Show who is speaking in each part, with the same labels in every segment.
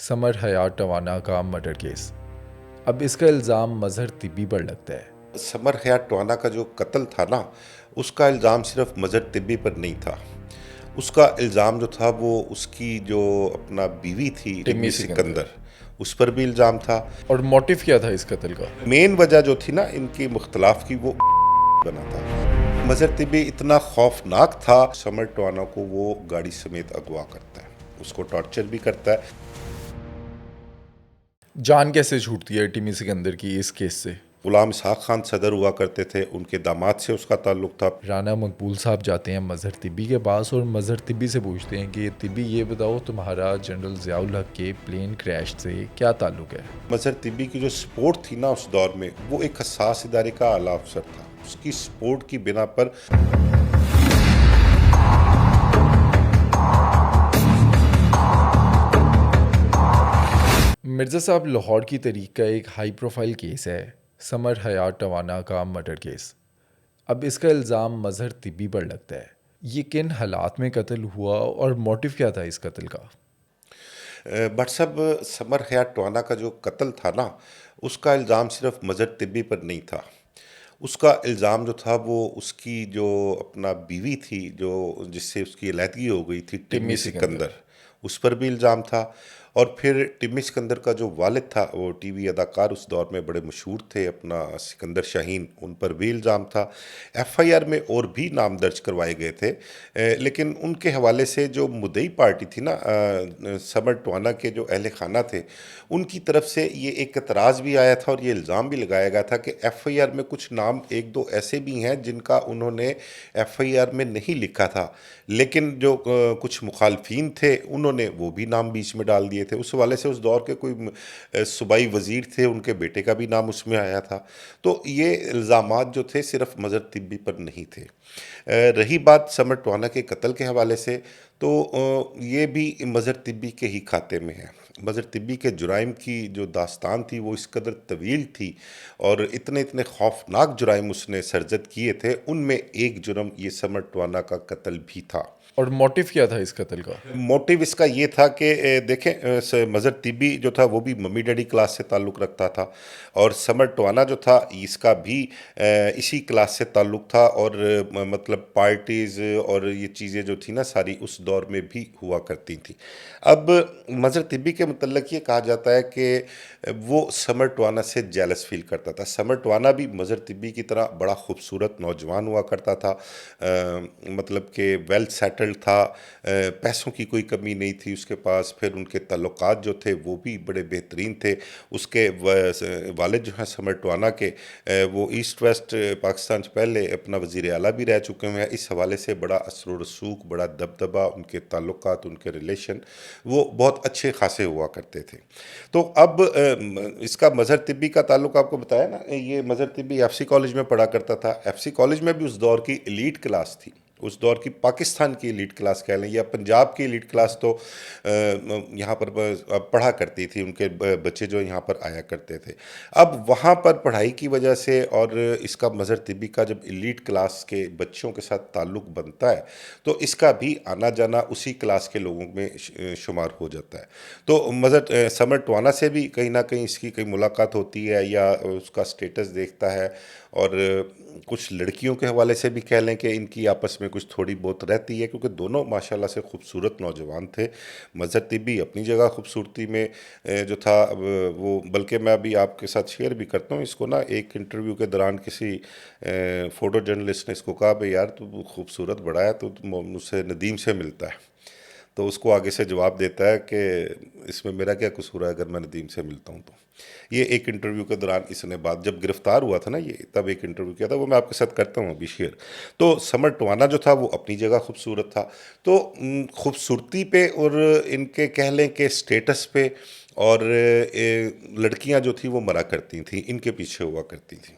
Speaker 1: سمر حیات ٹوانا کا murder case, اب اس کا الزام مظہر طبی پر لگتا ہے۔
Speaker 2: سمر حیات ٹوانا کا جو قتل تھا نا، اس کا الزام صرف مظہر طبی پر نہیں تھا۔ اس کا الزام جو تھا وہ اس کی جو اپنا بیوی تھی ٹمی سکندر، اس پر بھی الزام تھا۔
Speaker 1: اور موٹیو کیا تھا اس قتل کا؟
Speaker 2: مین وجہ جو تھی نا ان کی مختلف کی، وہ بنا تھا۔ مظہر طبی اتنا خوفناک تھا، سمر ٹوانا کو وہ گاڑی سمیت اغوا کرتا ہے، اس کو ٹارچر بھی کرتا ہے۔
Speaker 1: جان کیسے چھوٹتی ہے ٹمی سکندر کی اس کیس سے؟
Speaker 2: غلام اسحاق خان صدر ہوا کرتے تھے، ان کے داماد سے اس کا تعلق تھا۔
Speaker 1: رانا مقبول صاحب جاتے ہیں مظہر طبی کے پاس اور مظہر طبی سے پوچھتے ہیں کہ طبی یہ بتاؤ تمہارا جنرل ضیاء الحق کے پلین کریش سے کیا تعلق ہے؟
Speaker 2: مظہر طبی کی جو سپورٹ تھی نا اس دور میں، وہ ایک حساس ادارے کا اعلیٰ افسر تھا۔ اس کی سپورٹ کی بنا پر
Speaker 1: مرزا صاحب، لاہور کی تاریخ کا ایک ہائی پروفائل کیس ہے سمر حیات ٹوانا کا مرڈر کیس۔ اب اس کا الزام مظہر طبی پر لگتا ہے۔ یہ کن حالات میں قتل ہوا اور موٹیو کیا تھا اس قتل کا؟
Speaker 2: بٹ صاحب، سمر حیات ٹوانا کا جو قتل تھا نا، اس کا الزام صرف مظہر طبی پر نہیں تھا۔ اس کا الزام جو تھا وہ اس کی جو اپنا بیوی تھی، جو جس سے اس کی علیحدگی ہو گئی تھی، ٹمی سکندر، اس پر بھی الزام تھا۔ اور پھر ٹمی سکندر کا جو والد تھا، وہ ٹی وی اداکار اس دور میں بڑے مشہور تھے، اپنا سکندر شاہین، ان پر بھی الزام تھا۔ ایف آئی آر میں اور بھی نام درج کروائے گئے تھے، لیکن ان کے حوالے سے جو مدعی پارٹی تھی نا، سمر ٹوانا کے جو اہل خانہ تھے، ان کی طرف سے یہ ایک اعتراض بھی آیا تھا اور یہ الزام بھی لگایا گیا تھا کہ ایف آئی آر میں کچھ نام ایک دو ایسے بھی ہیں جن کا انہوں نے ایف آئی آر میں نہیں لکھا تھا، لیکن جو کچھ مخالفین تھے انہوں نے وہ بھی نام بیچ میں ڈال دیے تھے۔ اس حوالے سے اس دور کے کوئی صوبائی وزیر تھے، ان کے بیٹے کا بھی نام اس میں آیا تھا۔ تو یہ الزامات جو تھے صرف مظہر طبی پر نہیں تھے۔ رہی بات سمر ٹوانا کے قتل کے حوالے سے، تو یہ بھی مظہر طبی کے ہی کھاتے میں ہے۔ مظہر طبی کے جرائم کی جو داستان تھی وہ اس قدر طویل تھی اور اتنے خوفناک جرائم اس نے سرزد کیے تھے، ان میں ایک جرم یہ سمر ٹوانا کا قتل بھی تھا۔
Speaker 1: اور موٹیو کیا تھا اس قتل کا؟
Speaker 2: موٹیو اس کا یہ تھا کہ دیکھیں، مظہر طبی جو تھا وہ بھی ممی ڈیڈی کلاس سے تعلق رکھتا تھا، اور سمر ٹوانا جو تھا اس کا بھی اسی کلاس سے تعلق تھا، اور مطلب پارٹیز اور یہ چیزیں جو تھی نا ساری اس دور میں بھی ہوا کرتی تھیں۔ اب مظہر طبی کے متعلق یہ کہا جاتا ہے کہ وہ سمر ٹوانا سے جیلس فیل کرتا تھا۔ سمر ٹوانا بھی مظہر طبی کی طرح بڑا خوبصورت نوجوان ہوا کرتا تھا، مطلب کہ ویل سیٹلڈ تھا، پیسوں کی کوئی کمی نہیں تھی اس کے پاس، پھر ان کے تعلقات جو تھے وہ بھی بڑے بہترین تھے۔ اس کے والد جو ہیں سمر ٹوانا کے، وہ ایسٹ ویسٹ پاکستان سے پہلے اپنا وزیر اعلیٰ بھی رہ چکے ہوئے ہیں۔ اس حوالے سے بڑا اثر و رسوخ، بڑا دبدبہ ان کے تعلقات، ان کے ریلیشن وہ بہت اچھے خاصے ہوا کرتے تھے۔ تو اب اس کا مظہر طبی کا تعلق آپ کو بتایا نا، یہ مظہر طبی ایف سی کالج میں پڑھا کرتا تھا۔ ایف سی کالج میں بھی اس دور کی ایلیٹ کلاس تھی، اس دور کی پاکستان کی ایلیٹ کلاس کہہ لیں یا پنجاب کی ایلیٹ کلاس، تو یہاں پر پڑھا کرتی تھی، ان کے بچے جو یہاں پر آیا کرتے تھے۔ اب وہاں پر پڑھائی کی وجہ سے اور اس کا مظہر طبی کا جب ایلیٹ کلاس کے بچوں کے ساتھ تعلق بنتا ہے تو اس کا بھی آنا جانا اسی کلاس کے لوگوں میں شمار ہو جاتا ہے۔ تو مظہر سمر ٹوانا سے بھی کہیں نہ کہیں اس کی کئی ملاقات ہوتی ہے یا اس کا سٹیٹس دیکھتا ہے، اور کچھ لڑکیوں کے حوالے سے بھی کہہ لیں کہ ان کی آپس میں کچھ تھوڑی بہت رہتی ہے، کیونکہ دونوں ماشاءاللہ سے خوبصورت نوجوان تھے۔ مظہر طبی اپنی جگہ خوبصورتی میں جو تھا وہ، بلکہ میں ابھی آپ کے ساتھ شیئر بھی کرتا ہوں اس کو نا، ایک انٹرویو کے دوران کسی فوٹو جرنلسٹ نے اس کو کہا بھئی یار تو خوبصورت بڑا ہے، تو مجھ سے ندیم سے ملتا ہے، تو اس کو آگے سے جواب دیتا ہے کہ اس میں میرا کیا قصور ہے اگر میں ندیم سے ملتا ہوں تو۔ یہ ایک انٹرویو کے دوران اس نے بات، جب گرفتار ہوا تھا نا یہ، تب ایک انٹرویو کیا تھا، وہ میں آپ کے ساتھ کرتا ہوں ابھی شیئر۔ تو سمر ٹوانا جو تھا وہ اپنی جگہ خوبصورت تھا، تو خوبصورتی پہ اور ان کے کہہ لیں کہ سٹیٹس پہ، اور لڑکیاں جو تھیں وہ مرا کرتی تھیں، ان کے پیچھے ہوا کرتی تھیں۔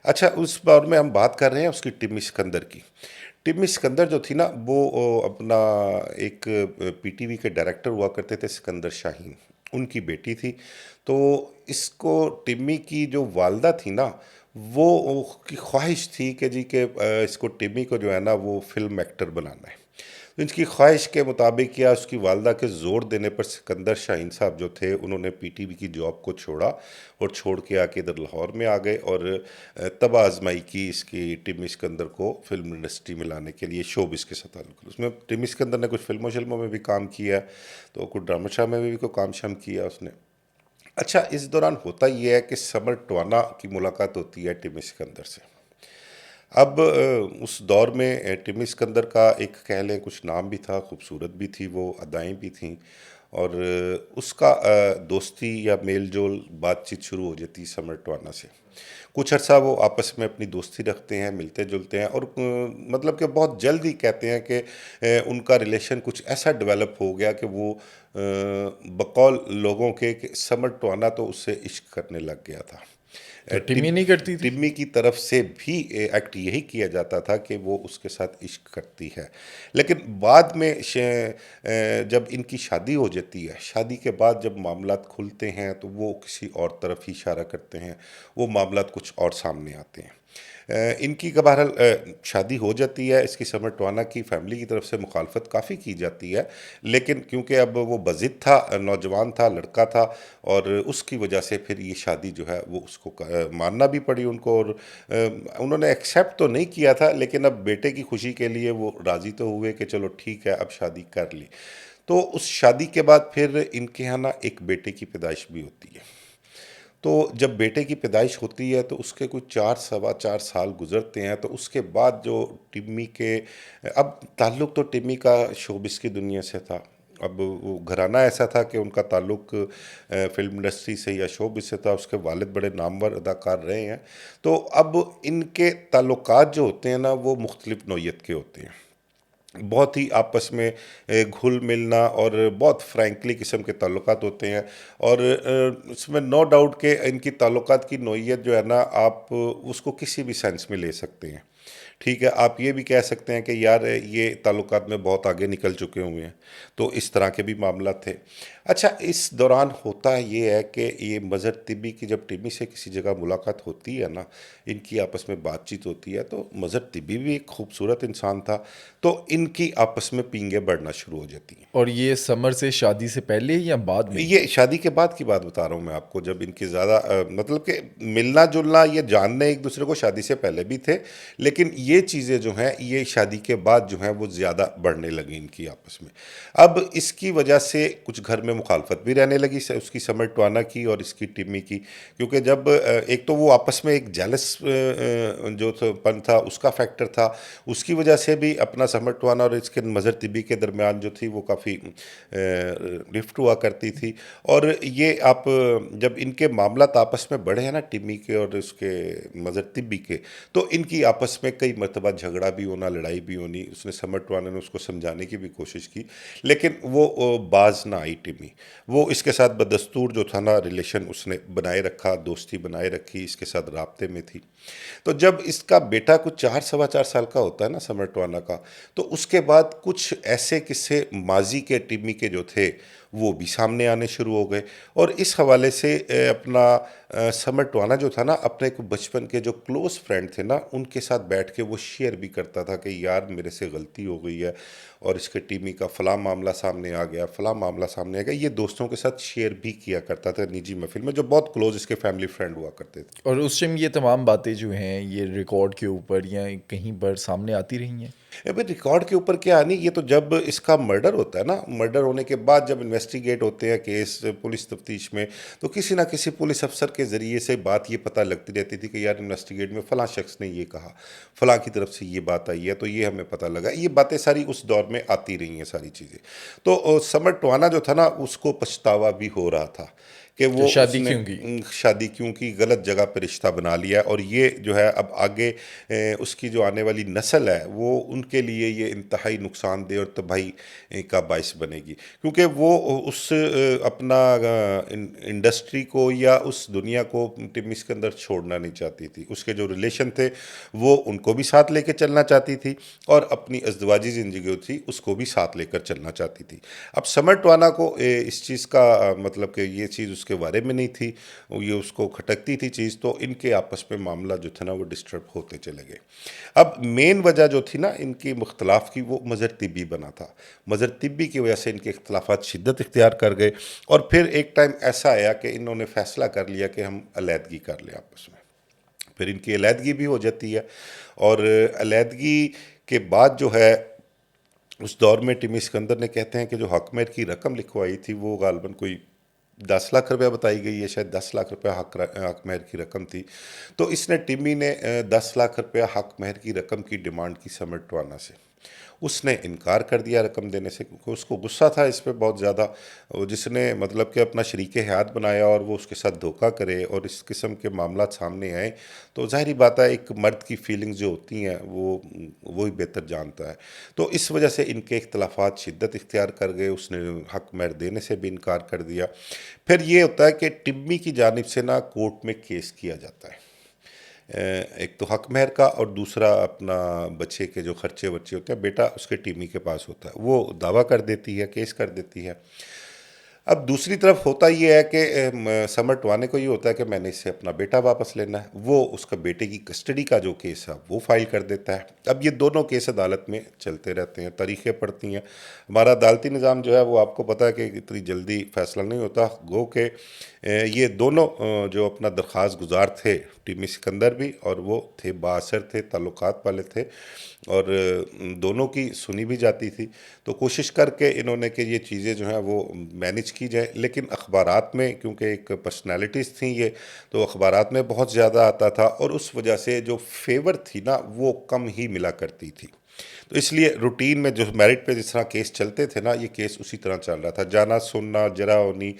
Speaker 2: اچھا، اس بار میں ہم بات کر رہے ہیں اس کی ٹمی سکندر کی۔ ٹمی سکندر جو تھی نا وہ اپنا ایک پی ٹی وی کے ڈائریکٹر ہوا کرتے تھے، سکندر شاہین، ان کی بیٹی تھی۔ تو اس کو ٹمی کی جو والدہ تھی نا، وہ کی خواہش تھی کہ جی کہ اس کو ٹمی کو جو ہے نا وہ فلم ایکٹر بنانا ہے۔ ان کی خواہش کے مطابق یا اس کی والدہ کے زور دینے پر سکندر شاہین صاحب جو تھے انہوں نے پی ٹی وی کی جاب کو چھوڑا اور چھوڑ کے آ کے ادھر لاہور میں آ گئے اور تب آزمائی کی اس کی ٹمی سکندر کو فلم انڈسٹری میں لانے کے لیے، شوبز کے ساتھ تعلق۔ اس میں ٹمی سکندر نے کچھ فلموں شلموں میں بھی کام کیا، تو کچھ ڈرامہ شامہ میں بھی کوئی کام شام کیا اس نے۔ اچھا، اس دوران ہوتا یہ ہے کہ سمر ٹوانا کی ملاقات ہوتی ہے ٹمی سکندر سے۔ اب اس دور میں ٹمی سکندر کا ایک کہہ لیں کچھ نام بھی تھا، خوبصورت بھی تھی وہ، ادائیں بھی تھیں، اور اس کا دوستی یا میل جول بات چیت شروع ہو جاتی سمر ٹوانا سے۔ کچھ عرصہ وہ آپس میں اپنی دوستی رکھتے ہیں، ملتے جلتے ہیں، اور مطلب کہ بہت جلد ہی کہتے ہیں کہ ان کا ریلیشن کچھ ایسا ڈیولپ ہو گیا کہ وہ بقول لوگوں کے کہ سمر ٹوانا تو اس سے عشق کرنے لگ گیا تھا۔
Speaker 1: تو ٹمی نہیں کرتی تھی؟
Speaker 2: ٹمی کی طرف سے بھی ایکٹ یہی کیا جاتا تھا کہ وہ اس کے ساتھ عشق کرتی ہے، لیکن بعد میں جب ان کی شادی ہو جاتی ہے، شادی کے بعد جب معاملات کھلتے ہیں تو وہ کسی اور طرف ہی اشارہ کرتے ہیں، وہ معاملات کچھ اور سامنے آتے ہیں۔ ان کی بہرحال شادی ہو جاتی ہے، اس کی سمر ٹوانا کی فیملی کی طرف سے مخالفت کافی کی جاتی ہے، لیکن کیونکہ اب وہ بضد تھا، نوجوان تھا، لڑکا تھا، اور اس کی وجہ سے پھر یہ شادی جو ہے وہ اس کو ماننا بھی پڑی ان کو، اور انہوں نے ایکسیپٹ تو نہیں کیا تھا، لیکن اب بیٹے کی خوشی کے لیے وہ راضی تو ہوئے کہ چلو ٹھیک ہے اب شادی کر لی۔ تو اس شادی کے بعد پھر ان کے یہاں نا ایک بیٹے کی پیدائش بھی ہوتی ہے۔ تو جب بیٹے کی پیدائش ہوتی ہے تو اس کے کچھ 4 سوا 4 سال گزرتے ہیں، تو اس کے بعد جو ٹمی کے اب تعلق تو ٹمی کا شوبز کی دنیا سے تھا، اب وہ گھرانہ ایسا تھا کہ ان کا تعلق فلم انڈسٹری سے یا شوبز سے تھا، اس کے والد بڑے نامور اداکار رہے ہیں، تو اب ان کے تعلقات جو ہوتے ہیں نا وہ مختلف نوعیت کے ہوتے ہیں، بہت ہی آپس میں گھل ملنا اور بہت فرینکلی قسم کے تعلقات ہوتے ہیں، اور اس میں نو ڈاؤٹ کہ ان کی تعلقات کی نوعیت جو ہے نا آپ اس کو کسی بھی سینس میں لے سکتے ہیں۔ ٹھیک ہے، آپ یہ بھی کہہ سکتے ہیں کہ یار یہ تعلقات میں بہت آگے نکل چکے ہوئے ہیں، تو اس طرح کے بھی معاملات تھے۔ اچھا، اس دوران ہوتا یہ ہے کہ یہ مظہر طبی کی جب ٹمی سے کسی جگہ ملاقات ہوتی ہے نا، ان کی آپس میں بات چیت ہوتی ہے، تو مظہر طبی بھی ایک خوبصورت انسان تھا، تو ان کی آپس میں پینگیں بڑھنا شروع ہو جاتی ہیں۔
Speaker 1: اور یہ سمر سے شادی سے پہلے یا بعد میں؟
Speaker 2: یہ شادی کے بعد کی بات بتا رہا ہوں میں آپ کو، جب ان کی زیادہ مطلب کہ ملنا جلنا، یہ جاننے ایک دوسرے کو شادی سے پہلے بھی تھے، لیکن یہ چیزیں جو ہیں یہ شادی کے بعد جو ہیں وہ زیادہ بڑھنے لگی ان کی آپس میں۔ اب اس کی وجہ سے کچھ گھر میں مخالفت بھی رہنے لگی اس کی سمر ٹوانا کی اور اس کی ٹمی کی، کیونکہ جب ایک تو وہ آپس میں ایک جیلس جو پن تھا اس کا فیکٹر تھا، اس کی وجہ سے بھی اپنا سمر ٹوانا اور اس کے مظہر طبی کے درمیان جو تھی وہ کافی رفٹ ہوا کرتی تھی، اور یہ آپ جب ان کے معاملات آپس میں بڑھے ہیں نا ٹمی کے اور اس کے مظہر طبی کے، تو ان کی آپس میں کئی مرتبہ جھگڑا بھی ہونا، لڑائی بھی ہونی، اس نے سمر ٹوانا نے اس کو سمجھانے کی بھی کوشش کی، لیکن وہ باز نہ آئی ٹمی، وہ اس کے ساتھ بدستور جو تھا نا ریلیشن اس نے بنائے رکھا، دوستی بنائے رکھی، اس کے ساتھ رابطے میں تھی۔ تو جب اس کا بیٹا کچھ 4 سوا 4 سال کا ہوتا ہے نا سمر ٹوانا کا، تو اس کے بعد کچھ ایسے قصے ماضی کے ٹمی کے جو تھے وہ بھی سامنے آنے شروع ہو گئے، اور اس حوالے سے اپنا سمر ٹوانا جو تھا نا اپنے بچپن کے جو کلوز فرینڈ تھے نا ان کے ساتھ بیٹھ کے وہ شیئر بھی کرتا تھا کہ یار میرے سے غلطی ہو گئی ہے، اور اس کے ٹیمی کا فلاں معاملہ سامنے آ گیا، فلاں معاملہ سامنے آ گیا، یہ دوستوں کے ساتھ شیئر بھی کیا کرتا تھا نجی محفل میں، جو بہت کلوز اس کے فیملی فرینڈ ہوا کرتے تھے۔
Speaker 1: اور اس ٹائم یہ تمام باتیں جو ہیں یہ ریکارڈ کے اوپر یا کہیں پر سامنے آتی رہی ہیں؟
Speaker 2: بھائی ریکارڈ کے اوپر کیا نہیں، یہ تو جب اس کا مرڈر ہوتا ہے نا، مرڈر ہونے کے بعد جب انویسٹیگیٹ ہوتے ہیں کیس پولیس تفتیش میں، تو کسی نہ کسی پولیس افسر کے ذریعے سے بات یہ پتہ لگتی رہتی تھی کہ یار انویسٹیگیٹ میں فلاں شخص نے یہ کہا، فلاں کی طرف سے یہ بات آئی ہے، تو یہ ہمیں پتہ لگا، یہ باتیں ساری اس دور میں آتی رہی ہیں ساری چیزیں۔ تو سمر ٹوانا جو تھا نا اس کو پچھتاوا بھی ہو رہا تھا کہ
Speaker 1: کہ
Speaker 2: وہ اس
Speaker 1: شادی
Speaker 2: نے
Speaker 1: کیوں کی؟
Speaker 2: شادی کیوں کی، غلط جگہ پہ رشتہ بنا لیا، اور یہ جو ہے اب آگے اس کی جو آنے والی نسل ہے وہ ان کے لیے یہ انتہائی نقصان دہ اور تباہی کا باعث بنے گی، کیونکہ وہ اس اپنا انڈسٹری کو یا اس دنیا کو ٹمی کے اندر چھوڑنا نہیں چاہتی تھی، اس کے جو ریلیشن تھے وہ ان کو بھی ساتھ لے کے چلنا چاہتی تھی، اور اپنی ازدواجی زندگی تھی اس کو بھی ساتھ لے کر چلنا چاہتی تھی۔ اب سمر ٹوانا کو اس چیز کا مطلب کہ یہ چیز اس کے بارے میں نہیں تھی، یہ اس کو کھٹکتی تھی چیز، تو ان کے آپس میں معاملہ جو تھا نا وہ ڈسٹرب ہوتے چلے گئے۔ اب مین وجہ جو تھی نا ان کی اختلاف کی وہ مظہر طبی بنا تھا. مظہر طبی کی وجہ سے ان کے اختلافات شدت اختیار کر گئے اور پھر ایک ٹائم ایسا آیا کہ انہوں نے فیصلہ کر لیا کہ ہم علیحدگی کر لیں آپس میں. پھر ان کی علیحدگی بھی ہو جاتی ہے اور علیحدگی کے بعد جو ہے اس دور میں ٹیمی سکندر نے کہتے ہیں کہ جو حق مہر کی رقم لکھوائی تھی وہ غالباً کوئی 10 لاکھ روپیہ بتائی گئی ہے، شاید 10 لاکھ روپیہ حق مہر کی رقم تھی. تو اس نے ٹیمی نے 10 لاکھ روپیہ حق مہر کی رقم کی ڈیمانڈ کی سمر ٹوانا سے. اس نے انکار کر دیا رقم دینے سے کیونکہ اس کو غصہ تھا اس پہ بہت زیادہ. جس نے مطلب کہ اپنا شریک حیات بنایا اور وہ اس کے ساتھ دھوکہ کرے اور اس قسم کے معاملات سامنے آئیں تو ظاہری بات ہے ایک مرد کی فیلنگز جو ہوتی ہیں وہی بہتر جانتا ہے. تو اس وجہ سے ان کے اختلافات شدت اختیار کر گئے. اس نے حق مہر دینے سے بھی انکار کر دیا. پھر یہ ہوتا ہے کہ ٹمی کی جانب سے نا کورٹ میں کیس کیا جاتا ہے، ایک تو حق مہر کا اور دوسرا اپنا بچے کے جو خرچے ورچے ہوتے ہیں بیٹا اس کے ٹیمی کے پاس ہوتا ہے، وہ دعویٰ کر دیتی ہے، کیس کر دیتی ہے. اب دوسری طرف ہوتا یہ ہے کہ سمر ٹوانے کو یہ ہوتا ہے کہ میں نے اس سے اپنا بیٹا واپس لینا ہے. وہ اس کا بیٹے کی کسٹڈی کا جو کیس ہے وہ فائل کر دیتا ہے. اب یہ دونوں کیس عدالت میں چلتے رہتے ہیں، تاریخیں پڑتی ہیں. ہمارا عدالتی نظام جو ہے وہ آپ کو پتہ ہے کہ اتنی جلدی فیصلہ نہیں ہوتا. گو کہ یہ دونوں جو اپنا درخواست گزار تھے ٹیمی سکندر بھی اور وہ تھے بااثر تھے، تعلقات والے تھے اور دونوں کی سنی بھی جاتی تھی. تو کوشش کر کے انہوں نے کہ یہ چیزیں جو ہیں وہ مینج کی جائیں. لیکن اخبارات میں کیونکہ ایک پرسنالٹیز تھیں یہ، تو اخبارات میں بہت زیادہ آتا تھا اور اس وجہ سے جو فیور تھی نا وہ کم ہی ملا کرتی تھی. تو اس لیے روٹین میں جو میرٹ پہ جس طرح کیس چلتے تھے نا یہ کیس اسی طرح چل رہا تھا، جانا سننا جرا ہونی،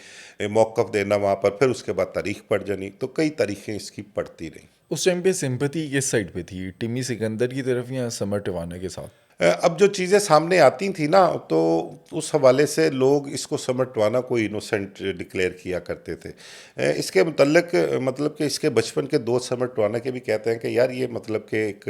Speaker 2: موقف دینا وہاں پر، پھر اس کے بعد تاریخ پڑ جانی. تو کئی تاریخیں اس کی پڑتی رہیں.
Speaker 1: اس ٹائم پہ سمپتی کس سائڈ پہ تھی، ٹیمی سکندر کی طرف یا سمر ٹوانا کے ساتھ؟
Speaker 2: اب جو چیزیں سامنے آتی تھیں نا تو اس حوالے سے لوگ اس کو سمر ٹوانا کو انوسنٹ ڈکلیئر کیا کرتے تھے. اس کے متعلق مطلب کہ اس کے بچپن کے دوست سمر ٹوانا کے بھی کہتے ہیں کہ یار یہ مطلب کہ ایک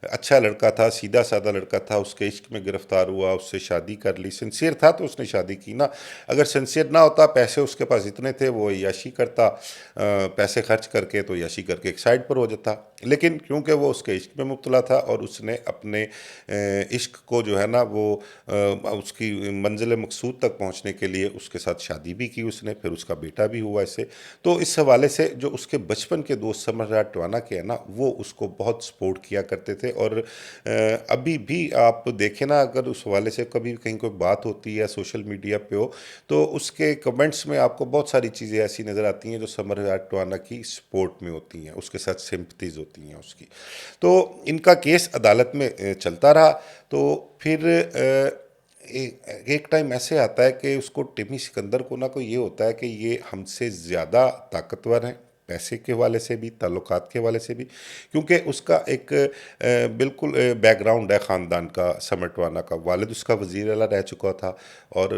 Speaker 2: اچھا لڑکا تھا، سیدھا سادہ لڑکا تھا، اس کے عشق میں گرفتار ہوا، اس سے شادی کر لی. سنسیئر تھا تو اس نے شادی کی نا. اگر سنسیئر نہ ہوتا، پیسے اس کے پاس اتنے تھے وہ عیاشی کرتا، پیسے خرچ کر کے تو عیاشی کر کے ایک سائڈ پر ہو جاتا. لیکن کیونکہ وہ اس کے عشق میں مبتلا تھا اور اس نے اپنے عشق کو جو ہے نا وہ اس کی منزل مقصود تک پہنچنے کے لیے اس کے ساتھ شادی بھی کی اس نے، پھر اس کا بیٹا بھی ہوا اس سے. تو اس حوالے سے جو اس کے بچپن کے دوست سمر ٹوانا کے ہیں نا وہ اس کو بہت سپورٹ کیا کرتے تھے. اور ابھی بھی آپ دیکھیں نا اگر اس حوالے سے کبھی کہیں کوئی بات ہوتی ہے سوشل میڈیا پہ ہو تو اس کے کمنٹس میں آپ کو بہت ساری چیزیں ایسی نظر آتی ہیں جو سمر ٹوانا کی سپورٹ میں ہوتی ہیں، اس کے ساتھ سمپتیز ہوتی ہیں اس کی. تو ان کا کیس عدالت میں چلتا رہا. تو پھر ایک ٹائم ایسے آتا ہے کہ اس کو ٹیمی سکندر کو نہ کوئی یہ ہوتا ہے کہ یہ ہم سے زیادہ طاقتور ہیں، پیسے کے حوالے سے بھی، تعلقات کے حوالے سے بھی، کیونکہ اس کا ایک بالکل بیک گراؤنڈ ہے خاندان کا. سمر ٹوانا کا والد اس کا وزیر اعلیٰ رہ چکا تھا اور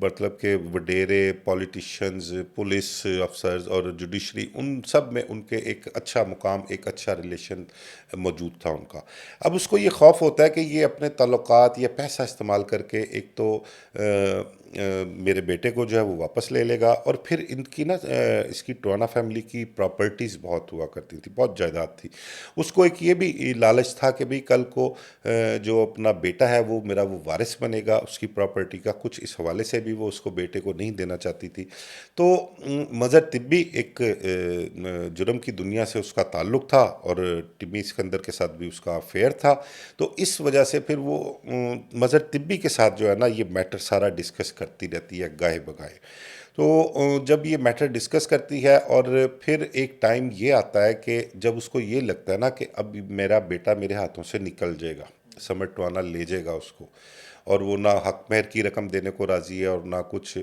Speaker 2: مطلب کہ وڈیرے، پولیٹیشنز، پولیس افسرز اور جوڈیشری ان سب میں ان کے ایک اچھا مقام، ایک اچھا ریلیشن موجود تھا ان کا. اب اس کو یہ خوف ہوتا ہے کہ یہ اپنے تعلقات یا پیسہ استعمال کر کے ایک تو میرے بیٹے کو جو ہے وہ واپس لے لے گا اور پھر ان کی نا اس کی ٹوانا فیملی کی پراپرٹیز بہت ہوا کرتی تھی، بہت جائیداد تھی. اس کو ایک یہ بھی لالچ تھا کہ بھئی کل کو جو اپنا بیٹا ہے وہ میرا وہ وارث بنے گا اس کی پراپرٹی کا. کچھ اس حوالے سے بھی وہ اس کو بیٹے کو نہیں دینا چاہتی تھی. تو مظہر طبی ایک جرم کی دنیا سے اس کا تعلق تھا اور ٹیمی سکندر کے ساتھ بھی اس کا افیئر تھا. تو اس وجہ سے پھر وہ مظہر طبی کے ساتھ جو ہے نا یہ میٹر سارا ڈسکس کرتی رہتی ہے گاہے بگاہے. تو جب یہ میٹر ڈسکس کرتی ہے اور پھر ایک ٹائم یہ آتا ہے کہ جب اس کو یہ لگتا ہے نا کہ اب میرا بیٹا میرے ہاتھوں سے نکل جائے گا، سمر ٹوانا لے جائے گا اس کو اور وہ نہ حق مہر کی رقم دینے کو راضی ہے اور نہ کچھ،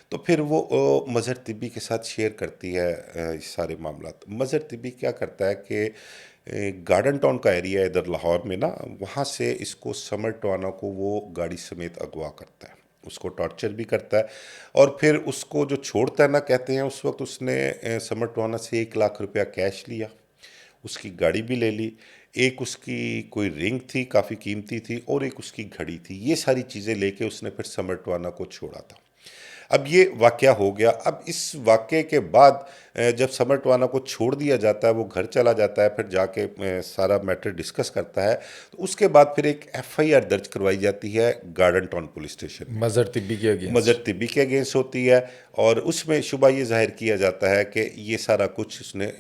Speaker 2: تو پھر وہ مظہر طبی کے ساتھ شیئر کرتی ہے یہ سارے معاملات. مظہر طبی کیا کرتا ہے کہ گارڈن ٹاؤن کا ایریا ہے ادھر لاہور میں نا، وہاں سے اس کو سمر ٹوانا کو وہ گاڑی سمیت اغوا کرتا ہے، اس کو ٹارچر بھی کرتا ہے اور پھر اس کو جو چھوڑتا ہے نا، کہتے ہیں اس وقت اس نے سمر ٹوانا سے 1 لاکھ روپیہ کیش لیا، اس کی گاڑی بھی لے لی، ایک اس کی کوئی رنگ تھی کافی قیمتی تھی اور ایک اس کی گھڑی تھی. یہ ساری چیزیں لے کے اس نے پھر سمر ٹوانا کو چھوڑا تھا. اب یہ واقعہ ہو گیا. اب اس واقعے کے بعد جب سمر ٹوانا کو چھوڑ دیا جاتا ہے, وہ گھر چلا جاتا ہے, پھر جا کے سارا میٹر ڈسکس کرتا ہے, تو اس کے بعد پھر ایک ایف آئی آر درج کروائی جاتی ہے گارڈن ٹاؤن پولیس اسٹیشن میں,
Speaker 1: مظہر طبی کے
Speaker 2: مظہر
Speaker 1: اگینسٹ.
Speaker 2: طبی کے اگینسٹ ہوتی ہے. اور اس میں شبہ یہ ظاہر کیا جاتا ہے کہ یہ سارا کچھ اس نے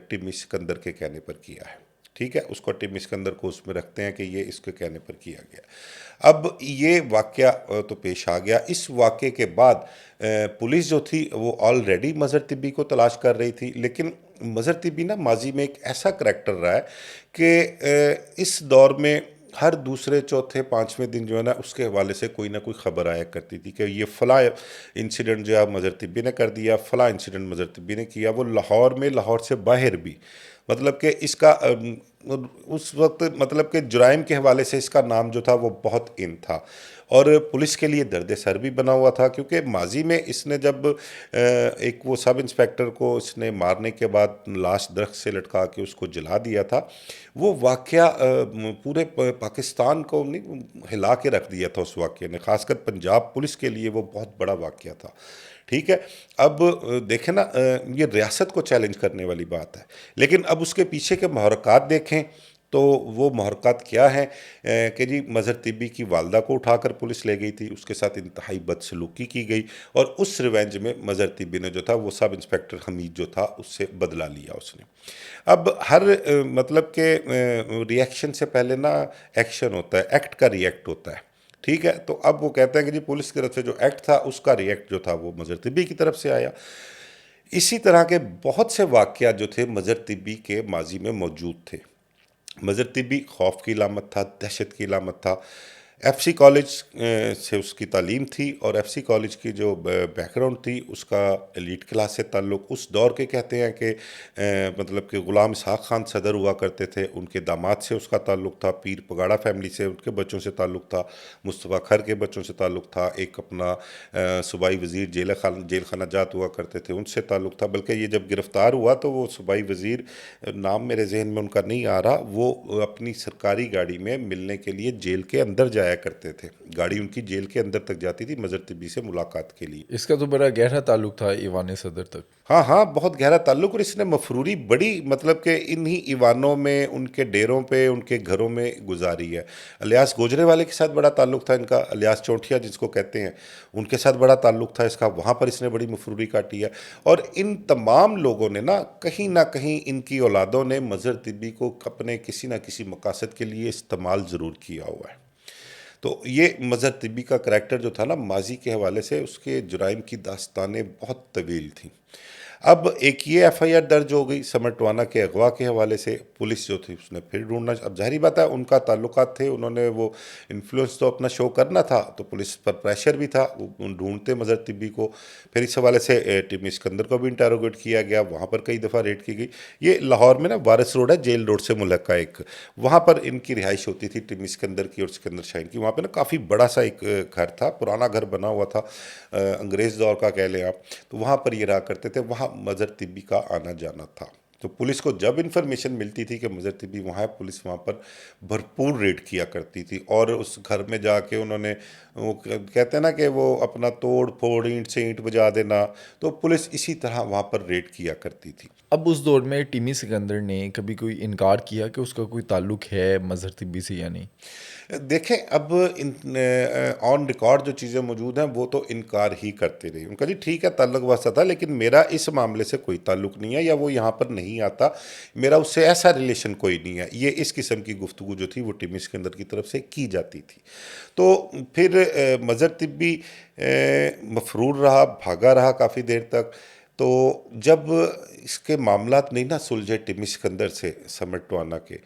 Speaker 2: ٹمی سکندر کے کہنے پر کیا ہے. ٹھیک ہے, اس کو ٹمی سکندر کو اس میں رکھتے ہیں کہ یہ اس کے کہنے پر کیا گیا. اب یہ واقعہ تو پیش آ گیا. اس واقعے کے بعد پولیس جو تھی وہ آلریڈی مظہر طبی کو تلاش کر رہی تھی, لیکن مظہر طبی نا ماضی میں ایک ایسا کریکٹر رہا ہے کہ اس دور میں ہر دوسرے چوتھے پانچویں دن جو ہے نا اس کے حوالے سے کوئی نہ کوئی خبر آیا کرتی تھی کہ یہ فلاں انسیڈنٹ جو ہے مظہر طبی نے کر دیا, فلاں انسیڈنٹ مظہر طبی نے کیا. وہ لاہور میں, لاہور سے باہر بھی, مطلب کہ اس کا اس وقت مطلب کہ جرائم کے حوالے سے اس کا نام جو تھا وہ بہت ان تھا, اور پولیس کے لیے درد سر بھی بنا ہوا تھا. کیونکہ ماضی میں اس نے جب ایک وہ سب انسپیکٹر کو اس نے مارنے کے بعد لاش درخت سے لٹکا کے اس کو جلا دیا تھا, وہ واقعہ پورے پاکستان کو ہلا کے رکھ دیا تھا اس واقعے نے, خاص کر پنجاب پولیس کے لیے وہ بہت بڑا واقعہ تھا. ٹھیک ہے, اب دیکھیں نا, یہ ریاست کو چیلنج کرنے والی بات ہے, لیکن اب اس کے پیچھے کے محرکات دیکھیں تو وہ محرکات کیا ہیں کہ جی مظہر طبی کی والدہ کو اٹھا کر پولیس لے گئی تھی, اس کے ساتھ انتہائی بدسلوکی کی گئی, اور اس ریونج میں مظہر طبی نے جو تھا وہ سب انسپیکٹر حمید جو تھا اس سے بدلہ لیا اس نے. اب ہر مطلب کہ ریئیکشن سے پہلے نا ایکشن ہوتا ہے, ایکٹ کا ریئیکٹ ہوتا ہے. ٹھیک ہے, تو اب وہ کہتے ہیں کہ جی پولیس کی طرف سے جو ایکٹ تھا اس کا ریئیکٹ جو تھا وہ مظہر طبی کی طرف سے آیا. اسی طرح کے بہت سے واقعات جو تھے مظہر طبی کے ماضی میں موجود تھے. مظہر طبی خوف کی علامت تھا, دہشت کی علامت تھا. ایف سی کالج سے اس کی تعلیم تھی, اور ایف سی کالج کی جو بیک گراؤنڈ تھی اس کا ایلیٹ کلاس سے تعلق. اس دور کے کہتے ہیں کہ مطلب کہ غلام اسحاق خان صدر ہوا کرتے تھے, ان کے داماد سے اس کا تعلق تھا, پیر پگاڑا فیملی سے ان کے بچوں سے تعلق تھا, مصطفیٰ کھر کے بچوں سے تعلق تھا, ایک اپنا صوبائی وزیر جیل خانہ جات ہوا کرتے تھے ان سے تعلق تھا. بلکہ یہ جب گرفتار ہوا تو وہ صوبائی وزیر, نام میرے ذہن میں ان کا نہیں آ رہا, وہ اپنی سرکاری گاڑی میں ملنے کے لیے جیل کے اندر جایا کرتے تھے. گاڑی ان کی جیل کے اندر تک جاتی تھی مظہر طبی سے ملاقات کے لیے.
Speaker 1: اس کا تو بڑا گہرا تعلق تھا ایوان صدر تک.
Speaker 2: ہاں ہاں, بہت گہرا تعلق, اور اس نے مفروری بڑی مطلب کہ انہی ایوانوں میں, ان کے ڈیروں پہ, ان کے گھروں میں گزاری ہے. الیاس گوجرے والے کے ساتھ بڑا تعلق تھا ان کا, الیاس چونٹیا جس کو کہتے ہیں, ان کے ساتھ بڑا تعلق تھا اس کا, وہاں پر اس نے بڑی مفروری کاٹی ہے. اور ان تمام لوگوں نے نہ کہیں ان کی اولادوں نے مظہر طبی کو اپنے کسی نہ کسی مقاصد کے لیے استعمال ضرور کیا ہوا ہے. تو یہ مظہر طبی کا کریکٹر جو تھا نا ماضی کے حوالے سے, اس کے جرائم کی داستانیں بہت طویل تھیں. اب ایک یہ ایف آئی آر درج ہو گئی سمر ٹوانا کے اغوا کے حوالے سے. پولیس جو تھی اس نے پھر ڈھونڈنا, اب ظاہری بات ہے ان کا تعلقات تھے, انہوں نے وہ انفلوئنس تو اپنا شو کرنا تھا, تو پولیس پر پریشر بھی تھا, وہ ڈھونڈتے مظہر طبی کو. پھر اس حوالے سے ٹمی سکندر کو بھی انٹیروگیٹ کیا گیا, وہاں پر کئی دفعہ ریڈ کی گئی. یہ لاہور میں نا وارث روڈ ہے, جیل روڈ سے ملحقہ ایک, وہاں پر ان کی رہائش ہوتی تھی ٹمی سکندر کی اور سکندر شاہین کی. وہاں پہ نا کافی بڑا سا ایک گھر تھا, پرانا گھر بنا ہوا تھا, انگریز دور کا کہہ لیں آپ. تو وہاں پر یہ رہا کرتے تھے, وہاں مظہر طبی کا آنا جانا تھا. تو پولیس کو جب انفارمیشن ملتی تھی کہ مظہر طبی وہاں ہے, پولیس وہاں پر بھرپور ریڈ کیا کرتی تھی. اور اس گھر میں جا کے انہوں نے, وہ کہتے ہیں نا کہ وہ اپنا توڑ پھوڑ, اینٹ سے اینٹ بجا دینا, تو پولیس اسی طرح وہاں پر ریڈ کیا کرتی تھی.
Speaker 1: اب اس دور میں ٹیمی سکندر نے کبھی کوئی انکار کیا کہ اس کا کوئی تعلق ہے مظہر طبی سے یا نہیں؟
Speaker 2: دیکھیں, اب آن ریکارڈ جو چیزیں موجود ہیں وہ تو انکار ہی کرتے رہے. ان کا جی ٹھیک ہے تعلق واسطہ تھا, لیکن میرا اس معاملے سے کوئی تعلق نہیں ہے, یا وہ یہاں پر نہیں آتا, میرا اس سے ایسا ریلیشن کوئی نہیں ہے. یہ اس قسم کی گفتگو جو تھی وہ ٹیمی سکندر کی طرف سے کی جاتی تھی. تو پھر مظہر طبی مفرور رہا, بھاگا رہا کافی دیر تک. تو جب اس کے معاملات نہیں نہ سلجھے ٹیمی سکندر سے سمر ٹوانا کے,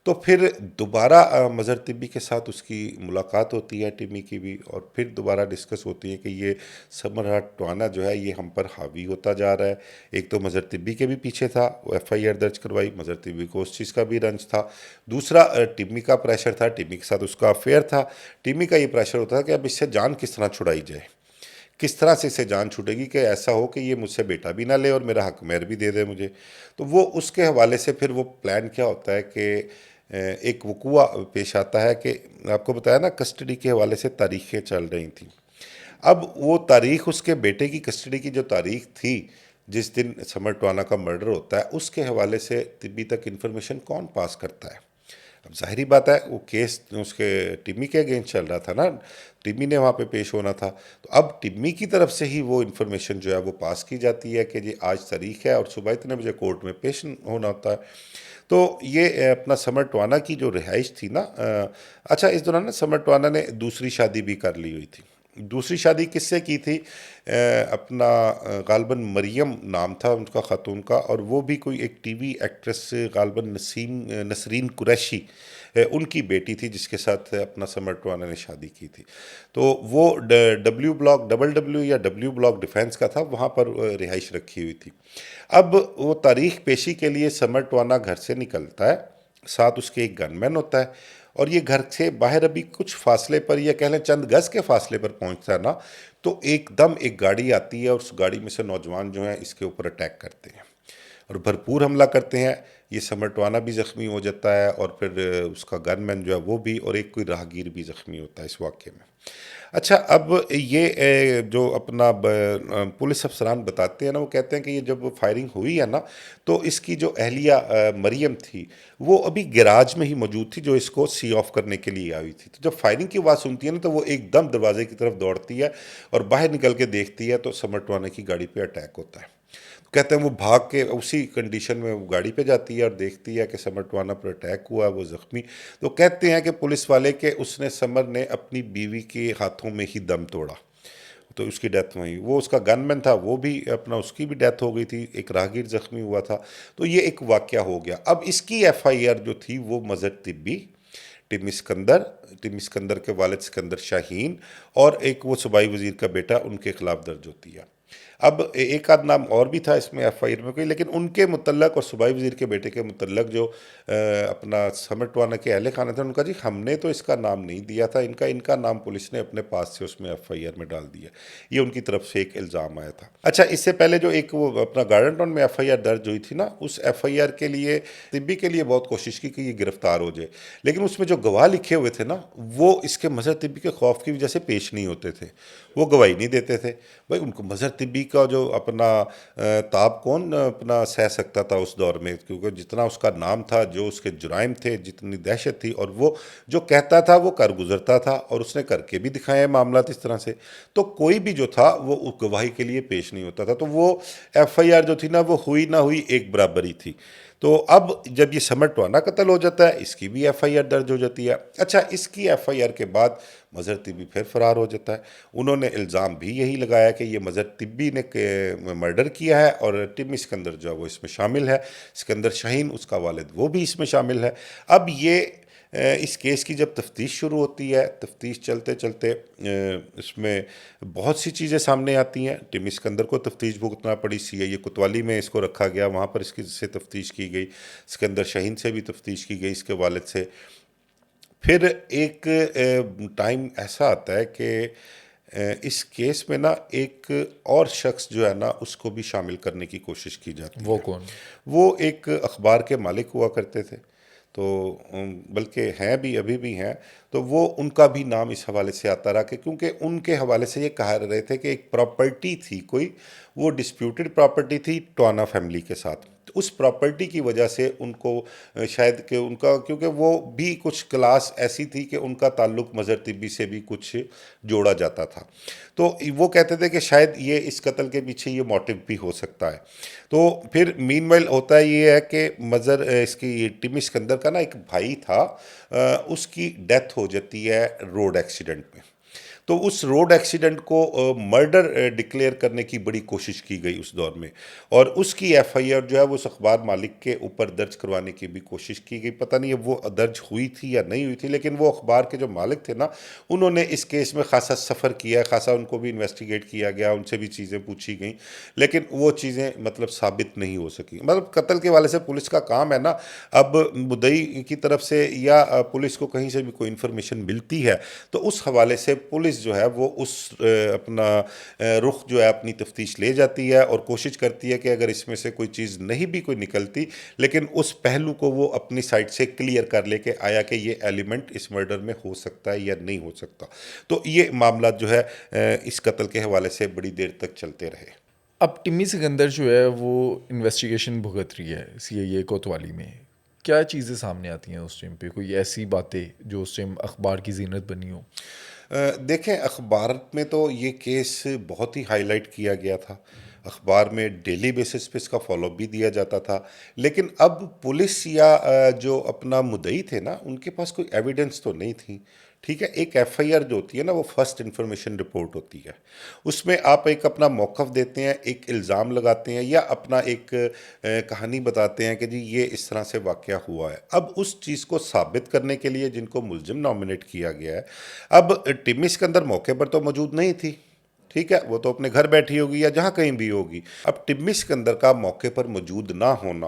Speaker 2: تو پھر دوبارہ مظہر طبی کے ساتھ اس کی ملاقات ہوتی ہے ٹیمی کی بھی, اور پھر دوبارہ ڈسکس ہوتی ہے کہ یہ سمر ٹوانا جو ہے یہ ہم پر حاوی ہوتا جا رہا ہے. ایک تو مظہر طبی کے بھی پیچھے تھا, وہ ایف آئی آر درج کروائی, مظہر طبی کو اس چیز کا بھی رنج تھا. دوسرا ٹیمی کا پریشر تھا, ٹیمی کے ساتھ اس کا افیئر تھا. ٹیمی کا یہ پریشر ہوتا تھا کہ اب اس سے جان کس طرح چھڑائی جائے, کس طرح سے اسے جان چھوٹے گی کہ ایسا ہو کہ یہ مجھ سے بیٹا بھی نہ لے اور میرا حق مہر بھی دے دے مجھے. تو وہ اس کے حوالے سے پھر وہ پلان کیا ہوتا ہے کہ ایک وقوع پیش آتا ہے کہ آپ کو بتایا نا کسٹڈی کے حوالے سے تاریخیں چل رہی تھیں. اب وہ تاریخ اس کے بیٹے کی کسٹڈی کی جو تاریخ تھی جس دن سمر ٹوانا کا مرڈر ہوتا ہے، اس کے حوالے سے طبی تک انفارمیشن کون پاس کرتا ہے؟ اب ظاہری بات ہے وہ کیس اس کے ٹمی کے اگینسٹ چل رہا تھا نا، ٹمی نے وہاں پہ پیش ہونا تھا، تو اب ٹمی کی طرف سے ہی وہ انفارمیشن جو ہے وہ پاس کی جاتی ہے کہ جی آج تاریخ ہے اور صبح اتنے بجے کورٹ میں پیش ہونا ہوتا ہے۔ تو یہ اپنا سمر ٹوانا کی جو رہائش تھی نا، اچھا اس دوران نا سمر ٹوانا نے دوسری شادی بھی کر لی ہوئی تھی۔ دوسری شادی کس سے کی تھی؟ اپنا غالباً مریم نام تھا ان کا خاتون کا، اور وہ بھی کوئی ایک ٹی وی ایکٹریس غالباً نسرین قریشی ان کی بیٹی تھی، جس کے ساتھ اپنا سمر ٹوانا نے شادی کی تھی۔ تو وہ W block W block defence کا تھا، وہاں پر رہائش رکھی ہوئی تھی۔ اب وہ تاریخ پیشی کے لیے سمر ٹوانا گھر سے نکلتا ہے، ساتھ اس کے ایک گن مین ہوتا ہے، اور یہ گھر سے باہر ابھی کچھ فاصلے پر، یا کہہ لیں چند گز کے فاصلے پر پہنچتا ہے نا، تو ایک دم ایک گاڑی آتی ہے اور اس گاڑی میں سے نوجوان جو ہیں اس کے اوپر اٹیک کرتے ہیں اور بھرپور حملہ کرتے ہیں۔ یہ سمر ٹوانا بھی زخمی ہو جاتا ہے، اور پھر اس کا گن مین جو ہے وہ بھی، اور ایک کوئی راہگیر بھی زخمی ہوتا ہے اس واقعے میں۔ اچھا اب یہ جو اپنا پولیس افسران بتاتے ہیں نا، وہ کہتے ہیں کہ یہ جب فائرنگ ہوئی ہے نا، تو اس کی جو اہلیہ مریم تھی وہ ابھی گیراج میں ہی موجود تھی، جو اس کو سی آف کرنے کے لیے آئی تھی۔ تو جب فائرنگ کی آواز سنتی ہے نا، تو وہ ایک دم دروازے کی طرف دوڑتی ہے اور باہر نکل کے دیکھتی ہے تو سمر ٹوانا کی گاڑی پہ اٹیک ہوتا ہے۔ کہتے ہیں وہ بھاگ کے اسی کنڈیشن میں وہ گاڑی پہ جاتی ہے اور دیکھتی ہے کہ سمر ٹوانا پر اٹیک ہوا ہے، وہ زخمی۔ تو کہتے ہیں کہ پولیس والے کہ سمر نے اپنی بیوی کے ہاتھوں میں ہی دم توڑا، تو اس کی ڈیتھ ہوئی۔ وہ اس کا گن مین تھا، وہ بھی اپنا اس کی بھی ڈیتھ ہو گئی تھی، ایک راہگیر زخمی ہوا تھا۔ تو یہ ایک واقعہ ہو گیا۔ اب اس کی ایف آئی آر جو تھی وہ مظہر طبی، ٹیم اسکندر کے والد سکندر شاہین، اور ایک وہ صوبائی وزیر کا بیٹا، ان کے خلاف درج ہوتی ہے۔ اب ایک آدھ نام اور بھی تھا اس میں ایف آئی آر میں کوئی، لیکن ان کے متعلق اور صوبائی وزیر کے بیٹے کے متعلق جو اپنا سمر ٹوانا کے اہل خانہ تھے، ان کا جی ہم نے تو اس کا نام نہیں دیا تھا، ان کا نام پولیس نے اپنے پاس سے اس میں ایف آئی آر میں ڈال دیا، یہ ان کی طرف سے ایک الزام آیا تھا۔ اچھا اس سے پہلے جو ایک وہ اپنا گارڈن ٹاؤن میں ایف آئی آر درج ہوئی تھی نا، اس ایف آئی آر کے لیے طبی کے لیے بہت کوشش کی کہ یہ گرفتار ہو جائے، لیکن اس میں جو گواہ لکھے ہوئے تھے نا، وہ اس کے مظہر طبی کے خوف کی وجہ سے پیش نہیں ہوتے تھے، وہ گواہی نہیں دیتے تھے۔ بھائی ان کو مظہر طبی کا جو اپنا تاب کون اپنا سہ سکتا تھا اس دور میں، کیونکہ جتنا اس کا نام تھا، جو اس کے جرائم تھے، جتنی دہشت تھی، اور وہ جو کہتا تھا وہ کر گزرتا تھا، اور اس نے کر کے بھی دکھائے معاملات اس طرح سے، تو کوئی بھی جو تھا وہ اس گواہی کے لیے پیش نہیں ہوتا تھا۔ تو وہ ایف آئی آر جو تھی نا، وہ ہوئی نہ ہوئی ایک برابری تھی۔ تو اب جب یہ سمر ٹوانا قتل ہو جاتا ہے، اس کی بھی ایف آئی آر درج ہو جاتی ہے۔ اچھا اس کی ایف آئی آر کے بعد مظہر طبی پھر فرار ہو جاتا ہے۔ انہوں نے الزام بھی یہی لگایا کہ یہ مظہر طبی نے مرڈر کیا ہے، اور ٹیم اسکندر جو ہے وہ اس میں شامل ہے، سکندر شاہین اس کا والد وہ بھی اس میں شامل ہے۔ اب یہ اس کیس کی جب تفتیش شروع ہوتی ہے، تفتیش چلتے چلتے اس میں بہت سی چیزیں سامنے آتی ہیں۔ ٹیم اسکندر کو تفتیش بھگتنا پڑی، سی آئی اے کوتوالی میں اس کو رکھا گیا، وہاں پر اس کی سے تفتیش کی گئی، سکندر شاہین سے بھی تفتیش کی گئی، اس کے والد سے۔ پھر ایک ٹائم ایسا آتا ہے کہ اس کیس میں نا ایک اور شخص جو ہے نا، اس کو بھی شامل کرنے کی کوشش کی جاتی
Speaker 1: وہ
Speaker 2: ہے۔
Speaker 1: کون؟
Speaker 2: وہ ایک اخبار کے مالک ہوا کرتے تھے، تو بلکہ ہیں بھی، ابھی بھی ہیں، تو وہ ان کا بھی نام اس حوالے سے آتا رہا کہ کیونکہ ان کے حوالے سے یہ کہا رہے تھے کہ ایک پراپرٹی تھی کوئی، وہ ڈسپیوٹڈ پراپرٹی تھی ٹوانا فیملی کے ساتھ، تو اس پراپرٹی کی وجہ سے ان کو شاید کہ ان کا، کیونکہ وہ بھی کچھ کلاس ایسی تھی کہ ان کا تعلق مظہر طبی سے بھی کچھ جوڑا جاتا تھا، تو وہ کہتے تھے کہ شاید یہ اس قتل کے پیچھے یہ موٹیو بھی ہو سکتا ہے۔ تو پھر مین وائل ہوتا یہ ہے کہ اس کی ٹیم اسکندر کا نا ایک بھائی تھا، اس کی ڈیتھ ہو جاتی ہے روڈ ایکسیڈنٹ میں، تو اس روڈ ایکسیڈنٹ کو مرڈر ڈکلیئر کرنے کی بڑی کوشش کی گئی اس دور میں، اور اس کی ایف آئی آر جو ہے وہ اس اخبار مالک کے اوپر درج کروانے کی بھی کوشش کی گئی۔ پتہ نہیں اب وہ درج ہوئی تھی یا نہیں ہوئی تھی، لیکن وہ اخبار کے جو مالک تھے نا، انہوں نے اس کیس میں خاصا سفر کیا، خاصا ان کو بھی انویسٹیگیٹ کیا گیا، ان سے بھی چیزیں پوچھی گئیں، لیکن وہ چیزیں مطلب ثابت نہیں ہو سکی۔ مطلب قتل کے والے سے پولیس کا کام ہے نا، اب مدعی کی طرف سے یا پولیس کو کہیں سے بھی کوئی انفارمیشن ملتی ہے، تو اس حوالے سے پولیس پولیس جو ہے وہ اس اپنا رخ جو ہے اپنی تفتیش لے جاتی ہے اور کوشش کرتی ہے کہ اگر اس میں سے کوئی چیز نہیں بھی کوئی نکلتی لیکن اس پہلو کو وہ اپنی سائڈ سے کلیئر کر لے کہ آیا کہ یہ ایلیمنٹ اس مرڈر میں ہو سکتا ہے یا نہیں ہو سکتا. تو یہ معاملات جو ہے اس قتل کے حوالے سے بڑی دیر تک چلتے رہے.
Speaker 1: اب ٹمی سکندر جو ہے وہ انویسٹیگیشن بھگت رہی ہے سی آئی اے کوتوالی میں. کیا چیزیں سامنے آتی ہیں اس ٹائم پہ؟ کوئی ایسی باتیں جو اس ٹائم اخبار کی زینت بنی ہو؟
Speaker 2: دیکھیں اخبارات میں تو یہ کیس بہت ہی ہائی لائٹ کیا گیا تھا. اخبار میں ڈیلی بیسس پہ اس کا فالو اپ بھی دیا جاتا تھا. لیکن اب پولیس یا جو اپنا مدعی تھے نا ان کے پاس کوئی ایویڈنس تو نہیں تھی. ٹھیک ہے، ایک ایف آئی آر جو ہوتی ہے نا وہ فرسٹ انفارمیشن رپورٹ ہوتی ہے. اس میں آپ ایک اپنا موقف دیتے ہیں، ایک الزام لگاتے ہیں یا اپنا ایک کہانی بتاتے ہیں کہ جی یہ اس طرح سے واقعہ ہوا ہے. اب اس چیز کو ثابت کرنے کے لیے جن کو ملزم نامنیٹ کیا گیا ہے، اب ٹمی سکندر موقع پر تو موجود نہیں تھی. ٹھیک ہے، وہ تو اپنے گھر بیٹھی ہوگی یا جہاں کہیں بھی ہوگی. اب ٹمی سکندر کا موقع پر موجود نہ ہونا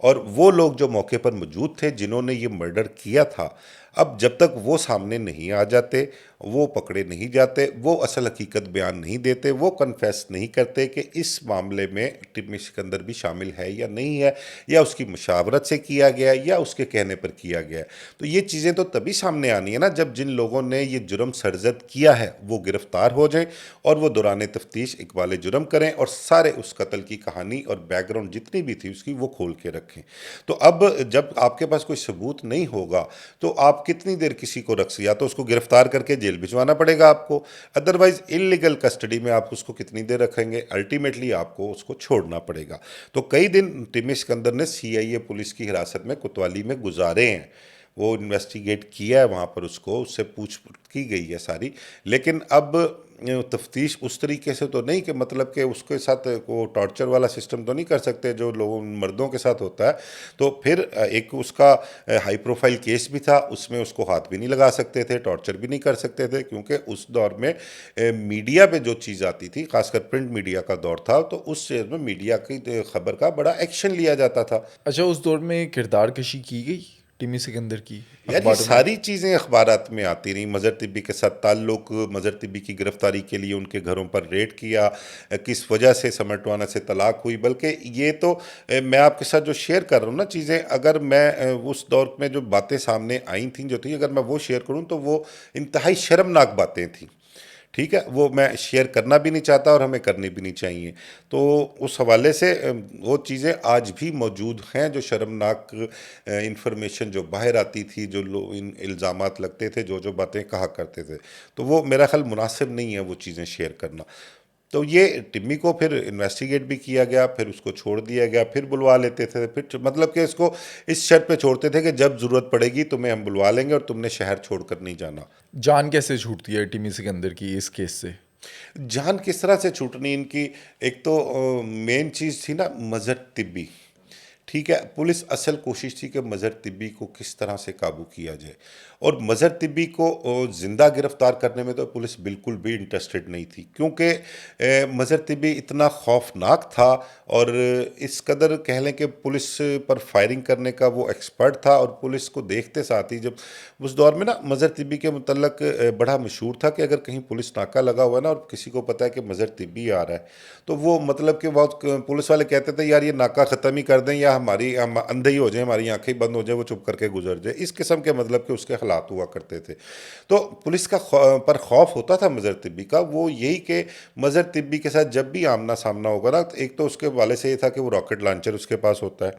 Speaker 2: اور وہ لوگ جو موقع پر موجود تھے جنہوں نے یہ مرڈر کیا تھا، اب جب تک وہ سامنے نہیں آ جاتے، وہ پکڑے نہیں جاتے، وہ اصل حقیقت بیان نہیں دیتے، وہ کنفیس نہیں کرتے کہ اس معاملے میں ٹمی سکندر بھی شامل ہے یا نہیں ہے، یا اس کی مشاورت سے کیا گیا ہے یا اس کے کہنے پر کیا گیا ہے. تو یہ چیزیں تو تبھی سامنے آنی ہے نا جب جن لوگوں نے یہ جرم سرزد کیا ہے وہ گرفتار ہو جائیں اور وہ دوران تفتیش اقبال جرم کریں اور سارے اس قتل کی کہانی اور بیک گراؤنڈ جتنی بھی تھی اس کی وہ کھول کے رکھیں. تو اب جب آپ کے پاس کوئی ثبوت نہیں ہوگا تو آپ کتنی دیر کسی کو رکھ یا تو اس کو گرفتار کر کے جیل بھجوانا پڑے گا آپ کو، ادروائز انلیگل کسٹڈی میں آپ اس کو کتنی دیر رکھیں گے، الٹیمیٹلی آپ کو اس کو چھوڑنا پڑے گا. تو کئی دن ٹمی سکندر نے سی آئی اے پولیس کی حراست میں کوتوالی میں گزارے ہیں. وہ انویسٹیگیٹ کیا ہے وہاں پر، اس سے پوچھ کی گئی ہے ساری. لیکن اب تفتیش اس طریقے سے تو نہیں کہ مطلب کہ اس کے ساتھ وہ ٹارچر والا سسٹم تو نہیں کر سکتے جو لوگوں مردوں کے ساتھ ہوتا ہے. تو پھر ایک اس کا ہائی پروفائل کیس بھی تھا، اس میں اس کو ہاتھ بھی نہیں لگا سکتے تھے، ٹارچر بھی نہیں کر سکتے تھے، کیونکہ اس دور میں میڈیا پہ جو چیز آتی تھی، خاص کر پرنٹ میڈیا کا دور تھا، تو اس چیز میں میڈیا کی خبر کا بڑا ایکشن لیا جاتا تھا.
Speaker 1: اچھا، اس دور میں کردار کشی کی گئی ٹمی سکندر کی
Speaker 2: یار یہ
Speaker 1: اخباروں میں؟
Speaker 2: ساری چیزیں اخبارات میں آتی رہیں. مظہر طبی کے ساتھ تعلق، مظہر طبی کی گرفتاری کے لیے ان کے گھروں پر ریڈ کیا، کس وجہ سے سمر ٹوانا سے طلاق ہوئی. بلکہ یہ تو میں آپ کے ساتھ جو شیئر کر رہا ہوں نا چیزیں، اگر میں اس دور میں جو باتیں سامنے آئی تھیں جو تھی، اگر میں وہ شیئر کروں تو وہ انتہائی شرمناک باتیں تھیں. ٹھیک ہے، وہ میں شیئر کرنا بھی نہیں چاہتا اور ہمیں کرنی بھی نہیں چاہیے. تو اس حوالے سے وہ چیزیں آج بھی موجود ہیں، جو شرمناک انفارمیشن جو باہر آتی تھی، جو ان الزامات لگتے تھے، جو باتیں کہا کرتے تھے، تو وہ میرا خیال مناسب نہیں ہے وہ چیزیں شیئر کرنا. تو یہ ٹمی کو پھر انویسٹیگیٹ بھی کیا گیا، پھر اس کو چھوڑ دیا گیا، پھر بلوا لیتے تھے، پھر مطلب کہ اس کو اس شرط پہ چھوڑتے تھے کہ جب ضرورت پڑے گی تمہیں ہم بلوا لیں گے اور تم نے شہر چھوڑ کر نہیں جانا.
Speaker 1: جان کیسے چھوٹتی ہے ٹمی سکندر کی اس کیس سے؟
Speaker 2: جان کس طرح سے چھوٹنی ان کی، ایک تو مین چیز تھی نا مظہر طبی. ٹھیک ہے، پولیس اصل کوشش تھی کہ مظہر طبی کو کس طرح سے قابو کیا جائے، اور مظہر طبی کو زندہ گرفتار کرنے میں تو پولیس بالکل بھی انٹرسٹڈ نہیں تھی، کیونکہ مظہر طبی اتنا خوفناک تھا اور اس قدر کہہ لیں کہ پولیس پر فائرنگ کرنے کا وہ ایکسپرٹ تھا. اور پولیس کو دیکھتے ساتھ ہی، جب اس دور میں نا مظہر طبی کے متعلق بڑا مشہور تھا کہ اگر کہیں پولیس ناکہ لگا ہوا ہے نا اور کسی کو پتہ ہے کہ مظہر طبی آ رہا ہے، تو وہ مطلب کہ بہت پولیس والے کہتے تھے یار یہ ناکہ ختم ہی کر دیں یا ہم اندھے ہی ہو جائیں، ہماری آنکھیں بند ہو جائیں، وہ چپ کر کے گزر جائے. اس قسم کے مطلب کہ اس کے حالات ہوا کرتے تھے. تو پولیس کا پر خوف ہوتا تھا مظہر طبی کا، وہ یہی کہ مظہر طبی کے ساتھ جب بھی آمنا سامنا ہوگا نا، ایک تو اس کے والے سے یہ تھا کہ وہ راکٹ لانچر اس کے پاس ہوتا ہے،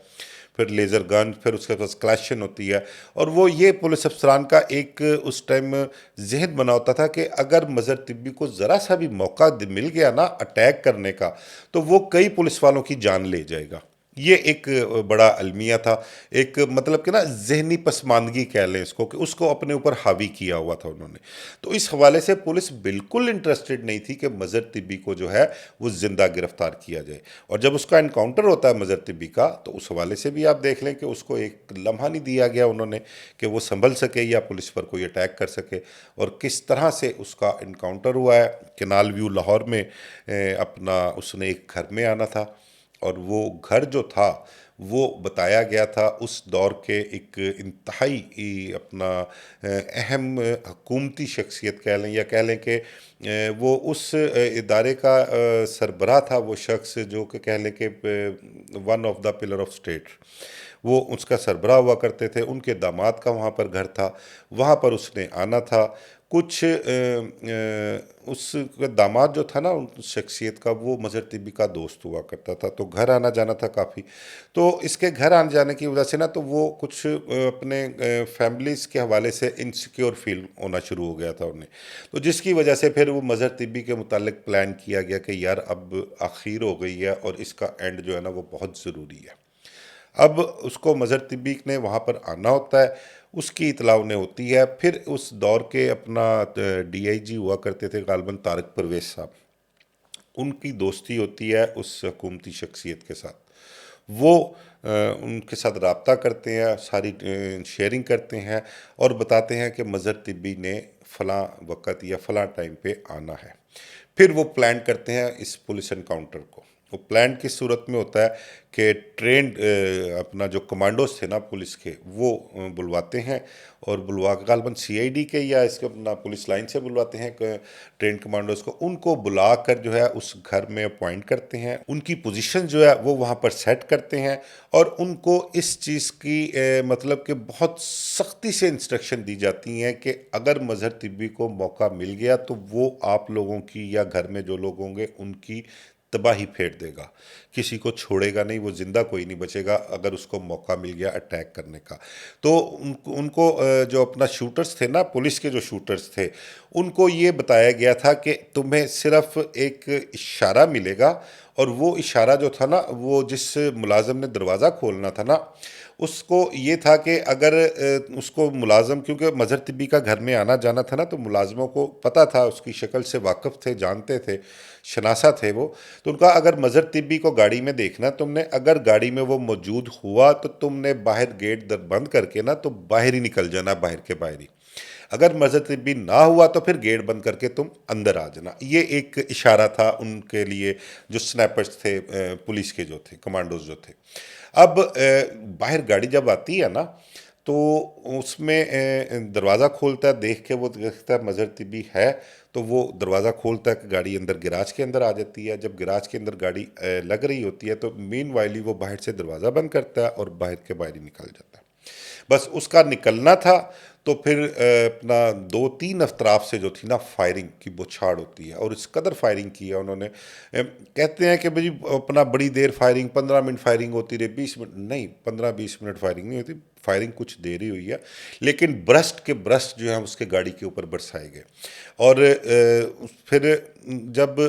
Speaker 2: پھر لیزر گن، پھر اس کے پاس کلیشن ہوتی ہے. اور وہ یہ پولیس افسران کا ایک اس ٹائم ذہن بنا ہوتا تھا کہ اگر مظہر طبی کو ذرا سا بھی موقع مل گیا نا اٹیک کرنے کا، تو وہ کئی پولیس والوں کی جان لے جائے گا. یہ ایک بڑا المیہ تھا، ایک مطلب کہ نا ذہنی پسماندگی کہہ لیں اس کو، کہ اس کو اپنے اوپر حاوی کیا ہوا تھا انہوں نے. تو اس حوالے سے پولیس بالکل انٹرسٹڈ نہیں تھی کہ مظہر طبی کو جو ہے وہ زندہ گرفتار کیا جائے. اور جب اس کا انکاؤنٹر ہوتا ہے مظہر طبی کا، تو اس حوالے سے بھی آپ دیکھ لیں کہ اس کو ایک لمحہ نہیں دیا گیا انہوں نے کہ وہ سنبھل سکے یا پولیس پر کوئی اٹیک کر سکے. اور کس طرح سے اس کا انکاؤنٹر ہوا ہے، کینال ویو لاہور میں اپنا اس نے ایک گھر میں آنا تھا، اور وہ گھر جو تھا وہ بتایا گیا تھا اس دور کے ایک انتہائی اپنا اہم حکومتی شخصیت کہہ لیں، یا کہہ لیں کہ وہ اس ادارے کا سربراہ تھا، وہ شخص جو کہ کہہ لیں کہ one of the pillar of state, وہ اس کا سربراہ ہوا کرتے تھے، ان کے داماد کا وہاں پر گھر تھا، وہاں پر اس نے آنا تھا کچھ اس کا داماد جو تھا نا اس شخصیت کا، وہ مظہر طبی کا دوست ہوا کرتا تھا، تو گھر آنا جانا تھا کافی. تو اس کے گھر آنے جانے کی وجہ سے نا تو وہ کچھ اپنے فیملیز کے حوالے سے انسیکیور فیل ہونا شروع ہو گیا تھا انہیں، تو جس کی وجہ سے پھر وہ مظہر طبی کے متعلق پلان کیا گیا کہ یار اب آخیر ہو گئی ہے اور اس کا اینڈ جو ہے نا وہ بہت ضروری ہے. اب اس کو مظہر طبی نے وہاں پر آنا ہوتا ہے، اس کی اطلاع انہیں ہوتی ہے. پھر اس دور کے اپنا ڈی آئی جی ہوا کرتے تھے غالباً طارق پرویز صاحب، ان کی دوستی ہوتی ہے اس حکومتی شخصیت کے ساتھ. وہ ان کے ساتھ رابطہ کرتے ہیں، ساری شیئرنگ کرتے ہیں اور بتاتے ہیں کہ مظہر طبی نے فلاں وقت یا فلاں ٹائم پہ آنا ہے. پھر وہ پلان کرتے ہیں اس پولیس انکاؤنٹر کو. وہ پلان کس صورت میں ہوتا ہے کہ ٹرینڈ اپنا جو کمانڈوز تھے نا پولیس کے، وہ بلواتے ہیں، اور بلوا کے غالباً سی آئی ڈی کے یا اس کے اپنا پولیس لائن سے بلواتے ہیں کہ ٹرینڈ کمانڈوز کو، ان کو بلا کر جو ہے اس گھر میں اپوائنٹ کرتے ہیں، ان کی پوزیشن جو ہے وہ وہاں پر سیٹ کرتے ہیں، اور ان کو اس چیز کی مطلب کہ بہت سختی سے انسٹرکشن دی جاتی ہیں کہ اگر مظہر طبی کو موقع مل گیا تو وہ آپ لوگوں کی یا گھر میں جو لوگ ہوں گے ان کی تباہی پھیٹ دے گا، کسی کو چھوڑے گا نہیں، وہ زندہ کوئی نہیں بچے گا اگر اس کو موقع مل گیا اٹیک کرنے کا. تو ان کو جو اپنا شوٹرز تھے نا، پولیس کے جو شوٹرز تھے، ان کو یہ بتایا گیا تھا کہ تمہیں صرف ایک اشارہ ملے گا، اور وہ اشارہ جو تھا نا، وہ جس ملازم نے دروازہ کھولنا تھا نا، اس کو یہ تھا کہ اگر اس کو ملازم، کیونکہ مظہر طبی کا گھر میں آنا جانا تھا نا، تو ملازموں کو پتہ تھا، اس کی شکل سے واقف تھے، جانتے تھے، شناسا تھے وہ. تو ان کا اگر مظہر طبی کو گاڑی میں دیکھنا تم نے، اگر گاڑی میں وہ موجود ہوا تو تم نے باہر گیٹ بند کر کے نا تو باہر ہی نکل جانا، باہر کے باہر ہی. اگر مظہر طبی نہ ہوا تو پھر گیٹ بند کر کے تم اندر آ جانا. یہ ایک اشارہ تھا ان کے لیے جو سنیپرز تھے، پولیس کے جو تھے، کمانڈوز جو تھے. اب باہر گاڑی جب آتی ہے نا تو اس میں دروازہ کھولتا ہے، دیکھ کے وہ دیکھتا ہے مظہر طبی ہے، تو وہ دروازہ کھولتا ہے کہ گاڑی اندر گراج کے اندر آ جاتی ہے. جب گراج کے اندر گاڑی لگ رہی ہوتی ہے تو مین وائلی وہ باہر سے دروازہ بند کرتا ہے اور باہر کے باہر ہی نکل جاتا ہے. بس اس کا نکلنا تھا تو پھر اپنا دو تین اطراف سے جو تھی نا فائرنگ کی بچھاڑ ہوتی ہے، اور اس قدر فائرنگ کی ہے انہوں نے. کہتے ہیں کہ بھائی اپنا بڑی دیر فائرنگ، 15 منٹ فائرنگ ہوتی رہی، 20 منٹ نہیں، 15-20 منٹ فائرنگ نہیں ہوتی، فائرنگ کچھ دیر ہی ہوئی ہے، لیکن برسٹ کے برسٹ جو ہیں اس کے گاڑی کے اوپر برسائے گئے. اور پھر جب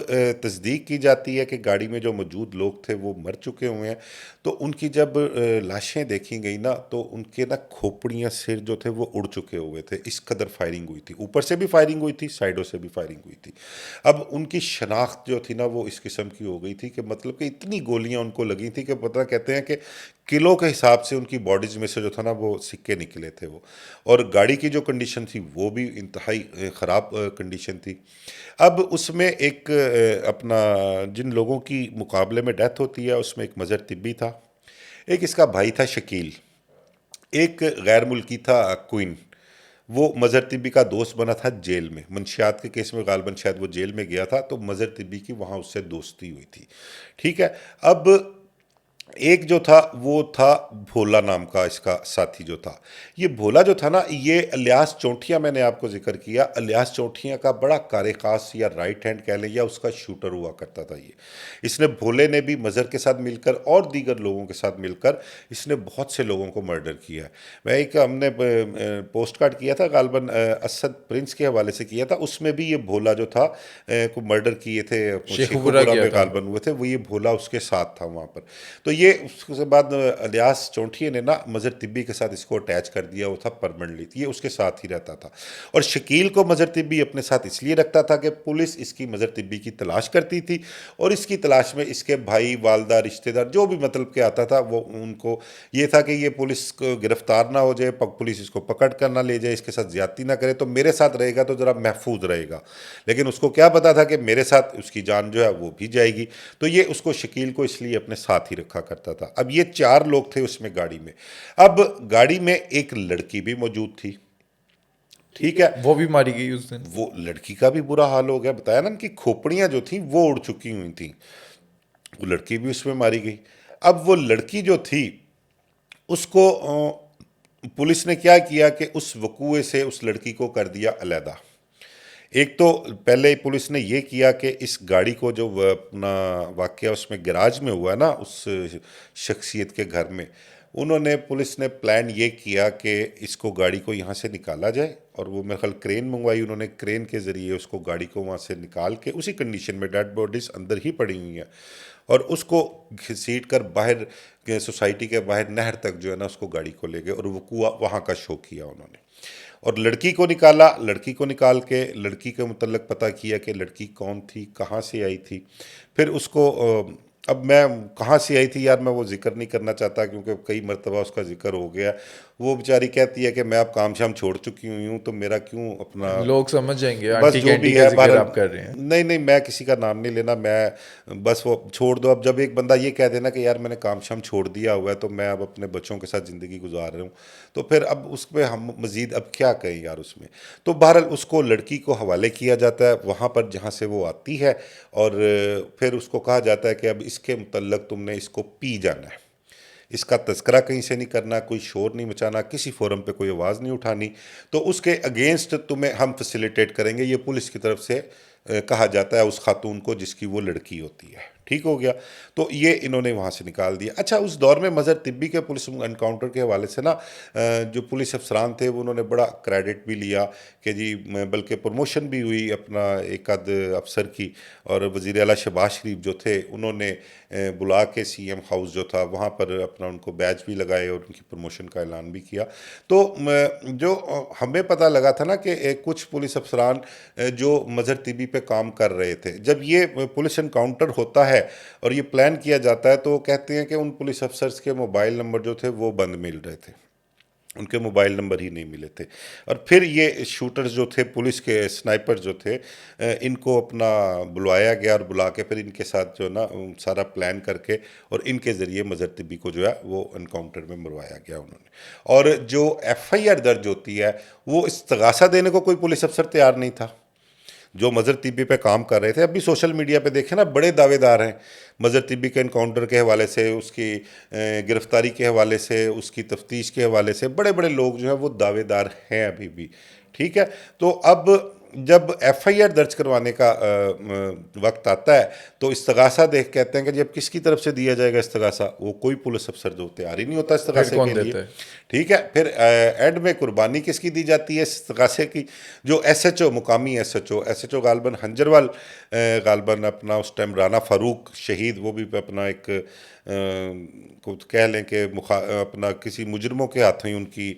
Speaker 2: تصدیق کی جاتی ہے کہ گاڑی میں جو موجود لوگ تھے وہ مر چکے ہوئے ہیں، تو ان کی جب لاشیں دیکھی گئی نا تو ان کے نا کھوپڑیاں، سر جو تھے وہ اڑ چکے ہوئے تھے، اس قدر فائرنگ ہوئی تھی. اوپر سے بھی فائرنگ ہوئی تھی، سائڈوں سے بھی فائرنگ ہوئی تھی. اب ان کی شناخت جو تھی نا وہ اس قسم کی ہو گئی تھی کہ مطلب کہ اتنی گولیاں ان کو لگی تھی کہ پتہ، کہتے ہیں کہ کلو کے حساب سے ان کی باڈیز میں سے جو تھا نا وہ سکے نکلے تھے وہ. اور گاڑی کی جو کنڈیشن تھی وہ بھی انتہائی خراب کنڈیشن تھی. اب اس میں ایک اپنا جن لوگوں کی مقابلے میں ڈیتھ ہوتی ہے اس میں ایک مظہر طبی تھا، ایک اس کا بھائی تھا شکیل، ایک غیر ملکی تھا کوئن. وہ مظہر طبی کا دوست بنا تھا جیل میں، منشیات کے کیس میں غالباً شاید وہ جیل میں گیا تھا، تو مظہر طبی کی وہاں اس سے دوستی ہوئی تھی. ٹھیک ہے. اب ایک جو تھا وہ تھا بھولا نام کا اس کا ساتھی جو تھا. یہ بھولا جو تھا نا، یہ الیاس چونٹیا، میں نے آپ کو ذکر کیا، الیاس چونٹیا کا بڑا کار خاص یا رائٹ ہینڈ کہہ لیں یا اس کا شوٹر ہوا کرتا تھا. اس نے، بھولے نے بھی مظہر کے ساتھ مل کر اور دیگر لوگوں کے ساتھ مل کر اس نے بہت سے لوگوں کو مرڈر کیا ہے. میں ایک ہم نے پوسٹ کارڈ کیا تھا غالباً اسد پرنس کے حوالے سے کیا تھا، اس میں بھی یہ بھولا جو تھا کو مرڈر کیے تھے،
Speaker 1: شیخو
Speaker 2: شیخو
Speaker 1: پورا
Speaker 2: پورہ
Speaker 1: کیا
Speaker 2: میں
Speaker 1: تھا.
Speaker 2: غالباً ہوئے تھے، وہ یہ بھولا اس کے ساتھ تھا وہاں پر. تو یہ اس کے بعد الیاس چونٹیے نے نا مظہر طبی کے ساتھ اس کو اٹیچ کر دیا، وہ تھا پرمنٹلی، یہ اس کے ساتھ ہی رہتا تھا. اور شکیل کو مظہر طبی اپنے ساتھ اس لیے رکھتا تھا کہ پولیس اس کی مظہر طبی کی تلاش کرتی تھی، اور اس کی تلاش میں اس کے بھائی، والدہ، رشتہ دار جو بھی مطلب کہ آتا تھا، وہ ان کو یہ تھا کہ یہ پولیس کو گرفتار نہ ہو جائے، پولیس اس کو پکڑ کر نہ لے جائے، اس کے ساتھ زیادتی نہ کرے، تو میرے ساتھ رہے گا تو ذرا محفوظ رہے گا. لیکن اس کو کیا پتا تھا کہ میرے ساتھ اس کی جان جو ہے وہ بھی جائے گی، تو یہ اس کو شکیل کو اس لیے اپنے ساتھ ہی رکھا کرتا تھا. اب یہ 4 لوگ تھے اس میں گاڑی میں. اب گاڑی میں ایک لڑکی بھی موجود تھی، ٹھیک ہے.
Speaker 1: وہ بھی ماری گئی اس دن.
Speaker 2: وہ لڑکی کا بھی برا حال ہو گیا، بتایا نا ان کی کھوپڑیاں جو تھیں وہ اڑ چکی ہوئی تھیں، وہ لڑکی بھی اس میں ماری گئی. اب وہ لڑکی جو تھی اس کو پولیس نے کیا کیا کہ اس وقوعے سے اس لڑکی کو کر دیا علیحدہ. ایک تو پہلے پولیس نے یہ کیا کہ اس گاڑی کو جو اپنا واقعہ اس میں گراج میں ہوا نا اس شخصیت کے گھر میں، انہوں نے پولیس نے پلان یہ کیا کہ اس کو گاڑی کو یہاں سے نکالا جائے، اور وہ میرے خیال کرین منگوائی انہوں نے، کرین کے ذریعے اس کو گاڑی کو وہاں سے نکال کے اسی کنڈیشن میں ڈیڈ باڈیز اندر ہی پڑی ہوئی ہیں، اور اس کو گھسیٹ کر باہر سوسائٹی کے باہر نہر تک جو ہے نا اس کو گاڑی کو لے گئے، اور وقوع وہاں کا شو کیا انہوں نے. اور لڑکی کو نکالا، لڑکی کو نکال کے لڑکی کے متعلق پتہ کیا کہ لڑکی کون تھی، کہاں سے آئی تھی. پھر اس کو اب میں کہاں سے آئی تھی یار میں وہ ذکر نہیں کرنا چاہتا کیونکہ کئی مرتبہ اس کا ذکر ہو گیا. وہ بیچاری کہتی ہے کہ میں اب کام شام چھوڑ چکی ہوئی ہوں، تو میرا کیوں اپنا
Speaker 1: لوگ سمجھ جائیں گے
Speaker 2: بس
Speaker 1: آنٹی
Speaker 2: جو
Speaker 1: کینٹی
Speaker 2: بھی
Speaker 1: کا
Speaker 2: ہے
Speaker 1: ذکر
Speaker 2: بہرحال.
Speaker 1: آپ کر رہے ہیں.
Speaker 2: نہیں میں کسی کا نام نہیں لینا، میں بس وہ چھوڑ دو. اب جب ایک بندہ یہ کہہ دینا کہ یار میں نے کام شام چھوڑ دیا ہوا ہے تو میں اب اپنے بچوں کے ساتھ زندگی گزار رہا ہوں، تو پھر اب اس پہ ہم مزید اب کیا کہیں یار اس میں. تو بہرحال اس کو لڑکی کو حوالے کیا جاتا ہے وہاں پر جہاں سے وہ آتی ہے، اور پھر اس کو کہا جاتا ہے کہ اب اس کے متعلق تم نے اس کو پی جانا ہے، اس کا تذکرہ کہیں سے نہیں کرنا، کوئی شور نہیں مچانا، کسی فورم پہ کوئی آواز نہیں اٹھانی، تو اس کے اگینسٹ تمہیں ہم فیسیلیٹیٹ کریں گے. یہ پولیس کی طرف سے کہا جاتا ہے اس خاتون کو جس کی وہ لڑکی ہوتی ہے. ٹھیک ہو گیا. تو یہ انہوں نے وہاں سے نکال دیا. اچھا اس دور میں مظہر طبی کے پولیس انکاؤنٹر کے حوالے سے نا جو پولیس افسران تھے وہ انہوں نے بڑا کریڈٹ بھی لیا کہ جی بلکہ پروموشن بھی ہوئی اپنا ایک آدھ افسر کی، اور وزیر اعلیٰ شہباز شریف جو تھے انہوں نے بلا کے سی ایم ہاؤس جو تھا وہاں پر اپنا ان کو بیچ بھی لگائے اور ان کی پروموشن کا اعلان بھی کیا. تو جو ہمیں پتہ لگا تھا نا کہ کچھ پولیس افسران جو مظہر طبی پہ کام کر رہے تھے، جب یہ پولیس انکاؤنٹر ہوتا ہے اور یہ پلان کیا جاتا ہے تو وہ کہتے ہیں کہ ان پولیس افسرز کے موبائل نمبر جو تھے وہ بند مل رہے تھے، ان کے موبائل نمبر ہی نہیں ملے تھے. اور پھر یہ شوٹرز جو تھے پولیس کے سنائپر جو تھے ان کو اپنا بلوایا گیا، اور بلا کے پھر ان کے ساتھ جو نا سارا پلان کر کے اور ان کے ذریعے مظہر طبی کو جو ہے وہ انکاؤنٹر میں مروایا گیا انہوں نے. اور جو ایف آئی آر درج ہوتی ہے وہ استغاثہ دینے کو کوئی پولیس افسر تیار نہیں تھا جو مظہر طبی پہ کام کر رہے تھے. اب بھی سوشل میڈیا پہ دیکھیں نا بڑے دعوے دار ہیں مظہر طبی کے انکاؤنٹر کے حوالے سے، اس کی گرفتاری کے حوالے سے، اس کی تفتیش کے حوالے سے بڑے بڑے لوگ جو ہیں وہ دعوے دار ہیں ابھی بھی. ٹھیک ہے. تو اب جب ایف آئی آر درج کروانے کا وقت آتا ہے تو استغاثہ دیکھ کہتے ہیں کہ جب کس کی طرف سے دیا جائے گا استغاثہ، وہ کوئی پولیس افسر جو تیار ہی نہیں ہوتا
Speaker 1: پھر
Speaker 2: استغاثے
Speaker 1: کون
Speaker 2: کے لیے.
Speaker 1: دیتا ہے؟
Speaker 2: ٹھیک ہے. پھر اینڈ میں قربانی کس کی دی جاتی ہے استغاثے کی؟ جو ایس ایچ او، مقامی ایس ایچ او غالباً ہنجروال، غالباً اپنا اس ٹائم رانا فاروق شہید، وہ بھی اپنا ایک کہہ لیں کہ اپنا کسی مجرموں کے ہاتھوں ہی ان کی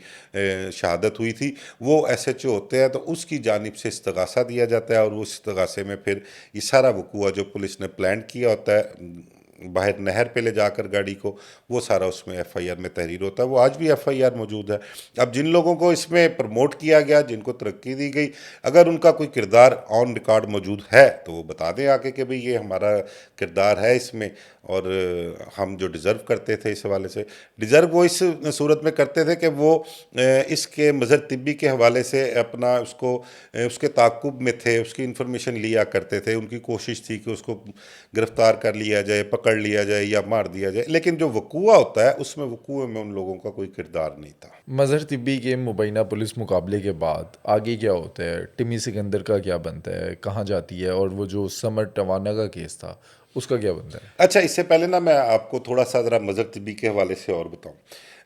Speaker 2: شہادت ہوئی تھی، وہ ایس ایچ او ہوتے ہیں. تو اس کی جانب سے استغاثہ دیا جاتا ہے، اور وہ استغاثے میں پھر یہ سارا وقوع جو پولیس نے پلان کیا ہوتا ہے باہر نہر پہ لے جا کر گاڑی کو، وہ سارا اس میں ایف آئی آر میں تحریر ہوتا ہے. وہ آج بھی ایف آئی آر موجود ہے. اب جن لوگوں کو اس میں پروموٹ کیا گیا، جن کو ترقی دی گئی، اگر ان کا کوئی کردار آن ریکارڈ موجود ہے تو وہ بتا دیں آ کے بھئی یہ ہمارا کردار ہے اس میں، اور ہم جو ڈیزرو کرتے تھے اس حوالے سے، ڈیزرو وہ اس صورت میں کرتے تھے کہ وہ اس کے مظہر طبی کے حوالے سے اپنا اس کو اس کے تعاقب میں تھے، اس کی انفارمیشن لیا کرتے تھے. ان کی کوشش تھی کہ اس کو گرفتار کر لیا جائے، پکڑ لیا جائے یا مار دیا جائے. لیکن جو وقوع ہوتا ہے اس میں وقوع میں ان لوگوں کا کوئی کردار نہیں تھا.
Speaker 1: مظہر طبی کے مبینہ پولیس مقابلے کے بعد آگے کیا ہوتا ہے؟ ٹمی سکندر کا کیا بنتا ہے؟ کہاں جاتی ہے؟ اور وہ جو سمر ٹوانا کا کیس تھا اس کا کیا بنتا ہے؟
Speaker 2: اچھا، اس سے پہلے نا میں آپ کو تھوڑا سا ذرا مظہر طبی کے حوالے سے اور بتاؤں.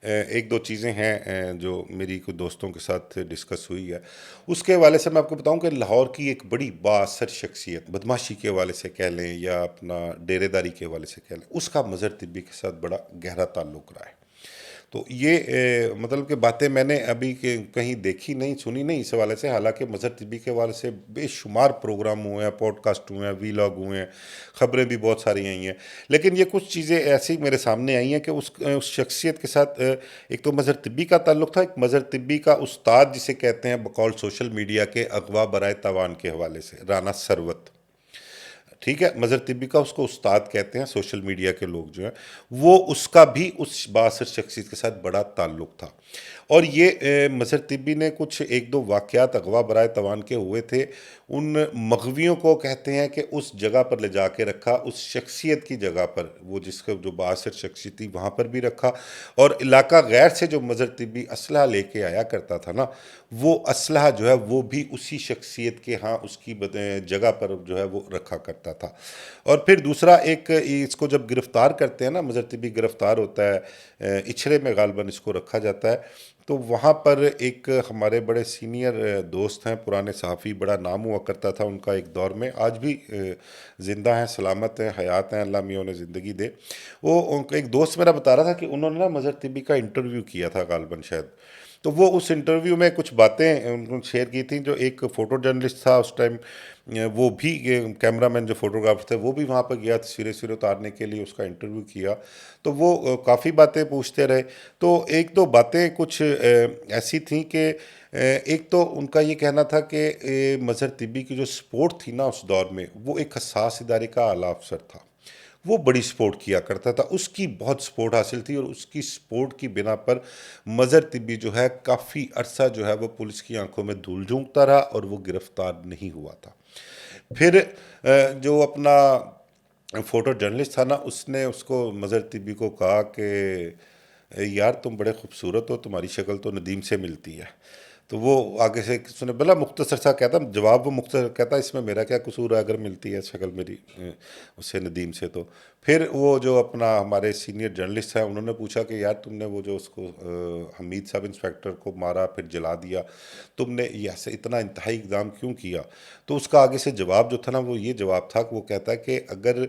Speaker 2: ایک دو چیزیں ہیں جو میری کچھ دوستوں کے ساتھ ڈسکس ہوئی ہے. اس کے حوالے سے میں آپ کو بتاؤں کہ لاہور کی ایک بڑی بااثر شخصیت، بدماشی کے حوالے سے کہہ لیں یا اپنا ڈیرے داری کے حوالے سے کہہ لیں، اس کا مظہر طبی کے ساتھ بڑا گہرا تعلق رہا ہے. تو یہ مطلب کہ باتیں میں نے ابھی کہیں دیکھی نہیں، سنی نہیں اس حوالے سے. حالانکہ مظہر طبی کے حوالے سے بے شمار پروگرام ہوئے ہیں، پوڈ کاسٹ ہوئے ہیں، وی لاگ ہوئے ہیں، خبریں بھی بہت ساری آئی ہیں. لیکن یہ کچھ چیزیں ایسی میرے سامنے آئی ہیں کہ اس شخصیت کے ساتھ ایک تو مظہر طبی کا تعلق تھا، ایک مظہر طبی کا استاد جسے کہتے ہیں بقول سوشل میڈیا کے اغوا برائے تاوان کے حوالے سے، رانا ثروت. ٹھیک ہے، مظہر طبی کا اس کو استاد کہتے ہیں سوشل میڈیا کے لوگ جو ہیں. وہ اس کا بھی اس بااثر شخصیت کے ساتھ بڑا تعلق تھا. اور یہ مظہر طبی نے کچھ ایک دو واقعات اغوا برائے توان کے ہوئے تھے، ان مغویوں کو کہتے ہیں کہ اس جگہ پر لے جا کے رکھا، اس شخصیت کی جگہ پر، وہ جس کا جو بااثر شخصیت تھی وہاں پر بھی رکھا. اور علاقہ غیر سے جو مظہر طبی اسلحہ لے کے آیا کرتا تھا نا، وہ اسلحہ جو ہے وہ بھی اسی شخصیت کے ہاں اس کی جگہ پر جو ہے وہ رکھا کرتا تھا. اور پھر دوسرا ایک، اس کو جب گرفتار کرتے ہیں نا، مظہر طبی گرفتار ہوتا ہے، اچھرے میں غالباً اس کو رکھا جاتا ہے. تو وہاں پر ایک ہمارے بڑے سینئر دوست ہیں، پرانے صحافی، بڑا نام ہوا کرتا تھا ان کا ایک دور میں، آج بھی زندہ ہیں، سلامت ہیں، حیات ہیں، اللہ میاں انہیں زندگی دے. وہ ایک دوست میرا بتا رہا تھا کہ انہوں نے نا مظہر طبی کا انٹرویو کیا تھا غالباً شاید. تو وہ اس انٹرویو میں کچھ باتیں انہوں نے شیئر کی تھیں. جو ایک فوٹو جرنلسٹ تھا اس ٹائم، وہ بھی کیمرہ مین جو فوٹوگرافر تھے وہ بھی وہاں پہ گیا تصویریں اتارنے کے لیے، اس کا انٹرویو کیا. تو وہ کافی باتیں پوچھتے رہے. تو ایک دو باتیں کچھ ایسی تھیں کہ ایک تو ان کا یہ کہنا تھا کہ مظہر طبی کی جو سپورٹ تھی نا اس دور میں، وہ ایک حساس ادارے کا اعلیٰ افسر تھا، وہ بڑی سپورٹ کیا کرتا تھا، اس کی بہت سپورٹ حاصل تھی. اور اس کی سپورٹ کی بنا پر مظہر طبی جو ہے کافی عرصہ جو ہے وہ پولیس کی آنکھوں میں دھول جھونکتا رہا اور وہ گرفتار نہیں ہوا تھا. پھر جو اپنا فوٹو جرنلسٹ تھا نا، اس نے اس کو مظہر طبی کو کہا کہ یار تم بڑے خوبصورت ہو، تمہاری شکل تو ندیم سے ملتی ہے. تو وہ آگے سے اس نے بلا مختصر سا کہتا، جواب وہ مختصر کہتا اس میں میرا کیا قصور ہے اگر ملتی ہے شکل میری اس سے ندیم سے. تو پھر وہ جو اپنا ہمارے سینئر جرنلسٹ ہیں انہوں نے پوچھا کہ یار تم نے وہ جو اس کو حمید صاحب انسپیکٹر کو مارا پھر جلا دیا، تم نے ایسے اتنا انتہائی اقدام کیوں کیا؟ تو اس کا آگے سے جواب جو تھا نا وہ یہ جواب تھا کہ وہ کہتا ہے کہ اگر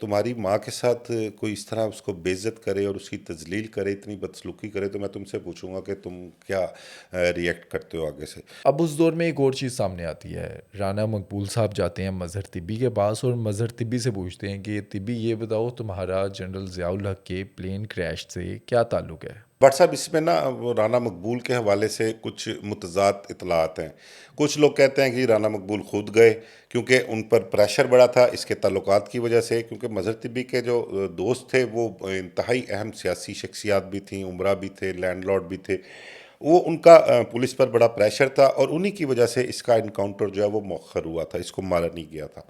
Speaker 2: تمہاری ماں کے ساتھ کوئی اس طرح اس کو بے عزت کرے اور اس کی تذلیل کرے، اتنی بدسلوکی کرے، تو میں تم سے پوچھوں گا کہ تم کیا ریئیکٹ کرتے ہو آگے سے.
Speaker 1: اب اس دور میں ایک اور چیز سامنے آتی ہے. رانا مقبول صاحب جاتے ہیں مظہر طبی کے پاس اور مظہر طبی سے پوچھتے ہیں کہ طبی یہ بتاؤ تمہارا جنرل ضیاء الحق کے پلین کریش سے کیا تعلق ہے؟
Speaker 2: بٹ صاحب اس میں نا وہ رانا مقبول کے حوالے سے کچھ متضاد اطلاعات ہیں. کچھ لوگ کہتے ہیں کہ رانا مقبول خود گئے کیونکہ ان پر پریشر بڑا تھا اس کے تعلقات کی وجہ سے، کیونکہ مظہر طبی کے جو دوست تھے وہ انتہائی اہم سیاسی شخصیات بھی تھیں، عمرہ بھی تھے، لینڈ لارڈ بھی تھے. وہ ان کا پولیس پر بڑا پریشر تھا اور انہی کی وجہ سے اس کا انکاؤنٹر جو ہے وہ مؤخر ہوا تھا، اس کو مارا نہیں گیا تھا.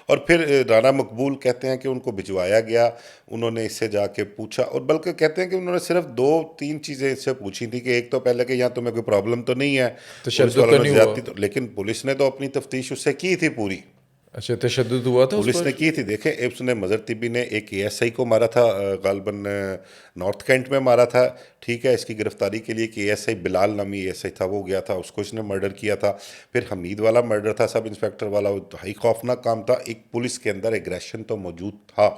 Speaker 2: اور پھر رانا مقبول کہتے ہیں کہ ان کو بھجوایا گیا، انہوں نے اس سے جا کے پوچھا، اور بلکہ کہتے ہیں کہ انہوں نے صرف دو تین چیزیں اس سے پوچھی تھیں کہ ایک تو پہلے کہ یہاں تمہیں کوئی پرابلم تو نہیں ہے، پولیس
Speaker 1: تشدد تو
Speaker 2: والوں نے
Speaker 1: نہیں ہوا؟
Speaker 2: زیادتی لیکن پولیس نے تو اپنی تفتیش اس سے کی تھی پوری.
Speaker 1: اچھا، تشدد ہوا تھا اس
Speaker 2: پولیس
Speaker 1: پر؟
Speaker 2: نے کی تھی. دیکھیں اس نے مظہر طبی نے ایک اے ایس آئی کو مارا تھا، غالباً نارتھ کینٹ میں مارا تھا. ٹھیک ہے، اس کی گرفتاری کے لیے کہ اے ایس آئی بلال نامی اے ایس آئی تھا وہ گیا تھا، اس کو اس نے مرڈر کیا تھا. پھر حمید والا مرڈر تھا، سب انسپیکٹر والا، وہ انتہائی خوفناک کام تھا. ایک پولیس کے اندر ایگریشن تو موجود تھا،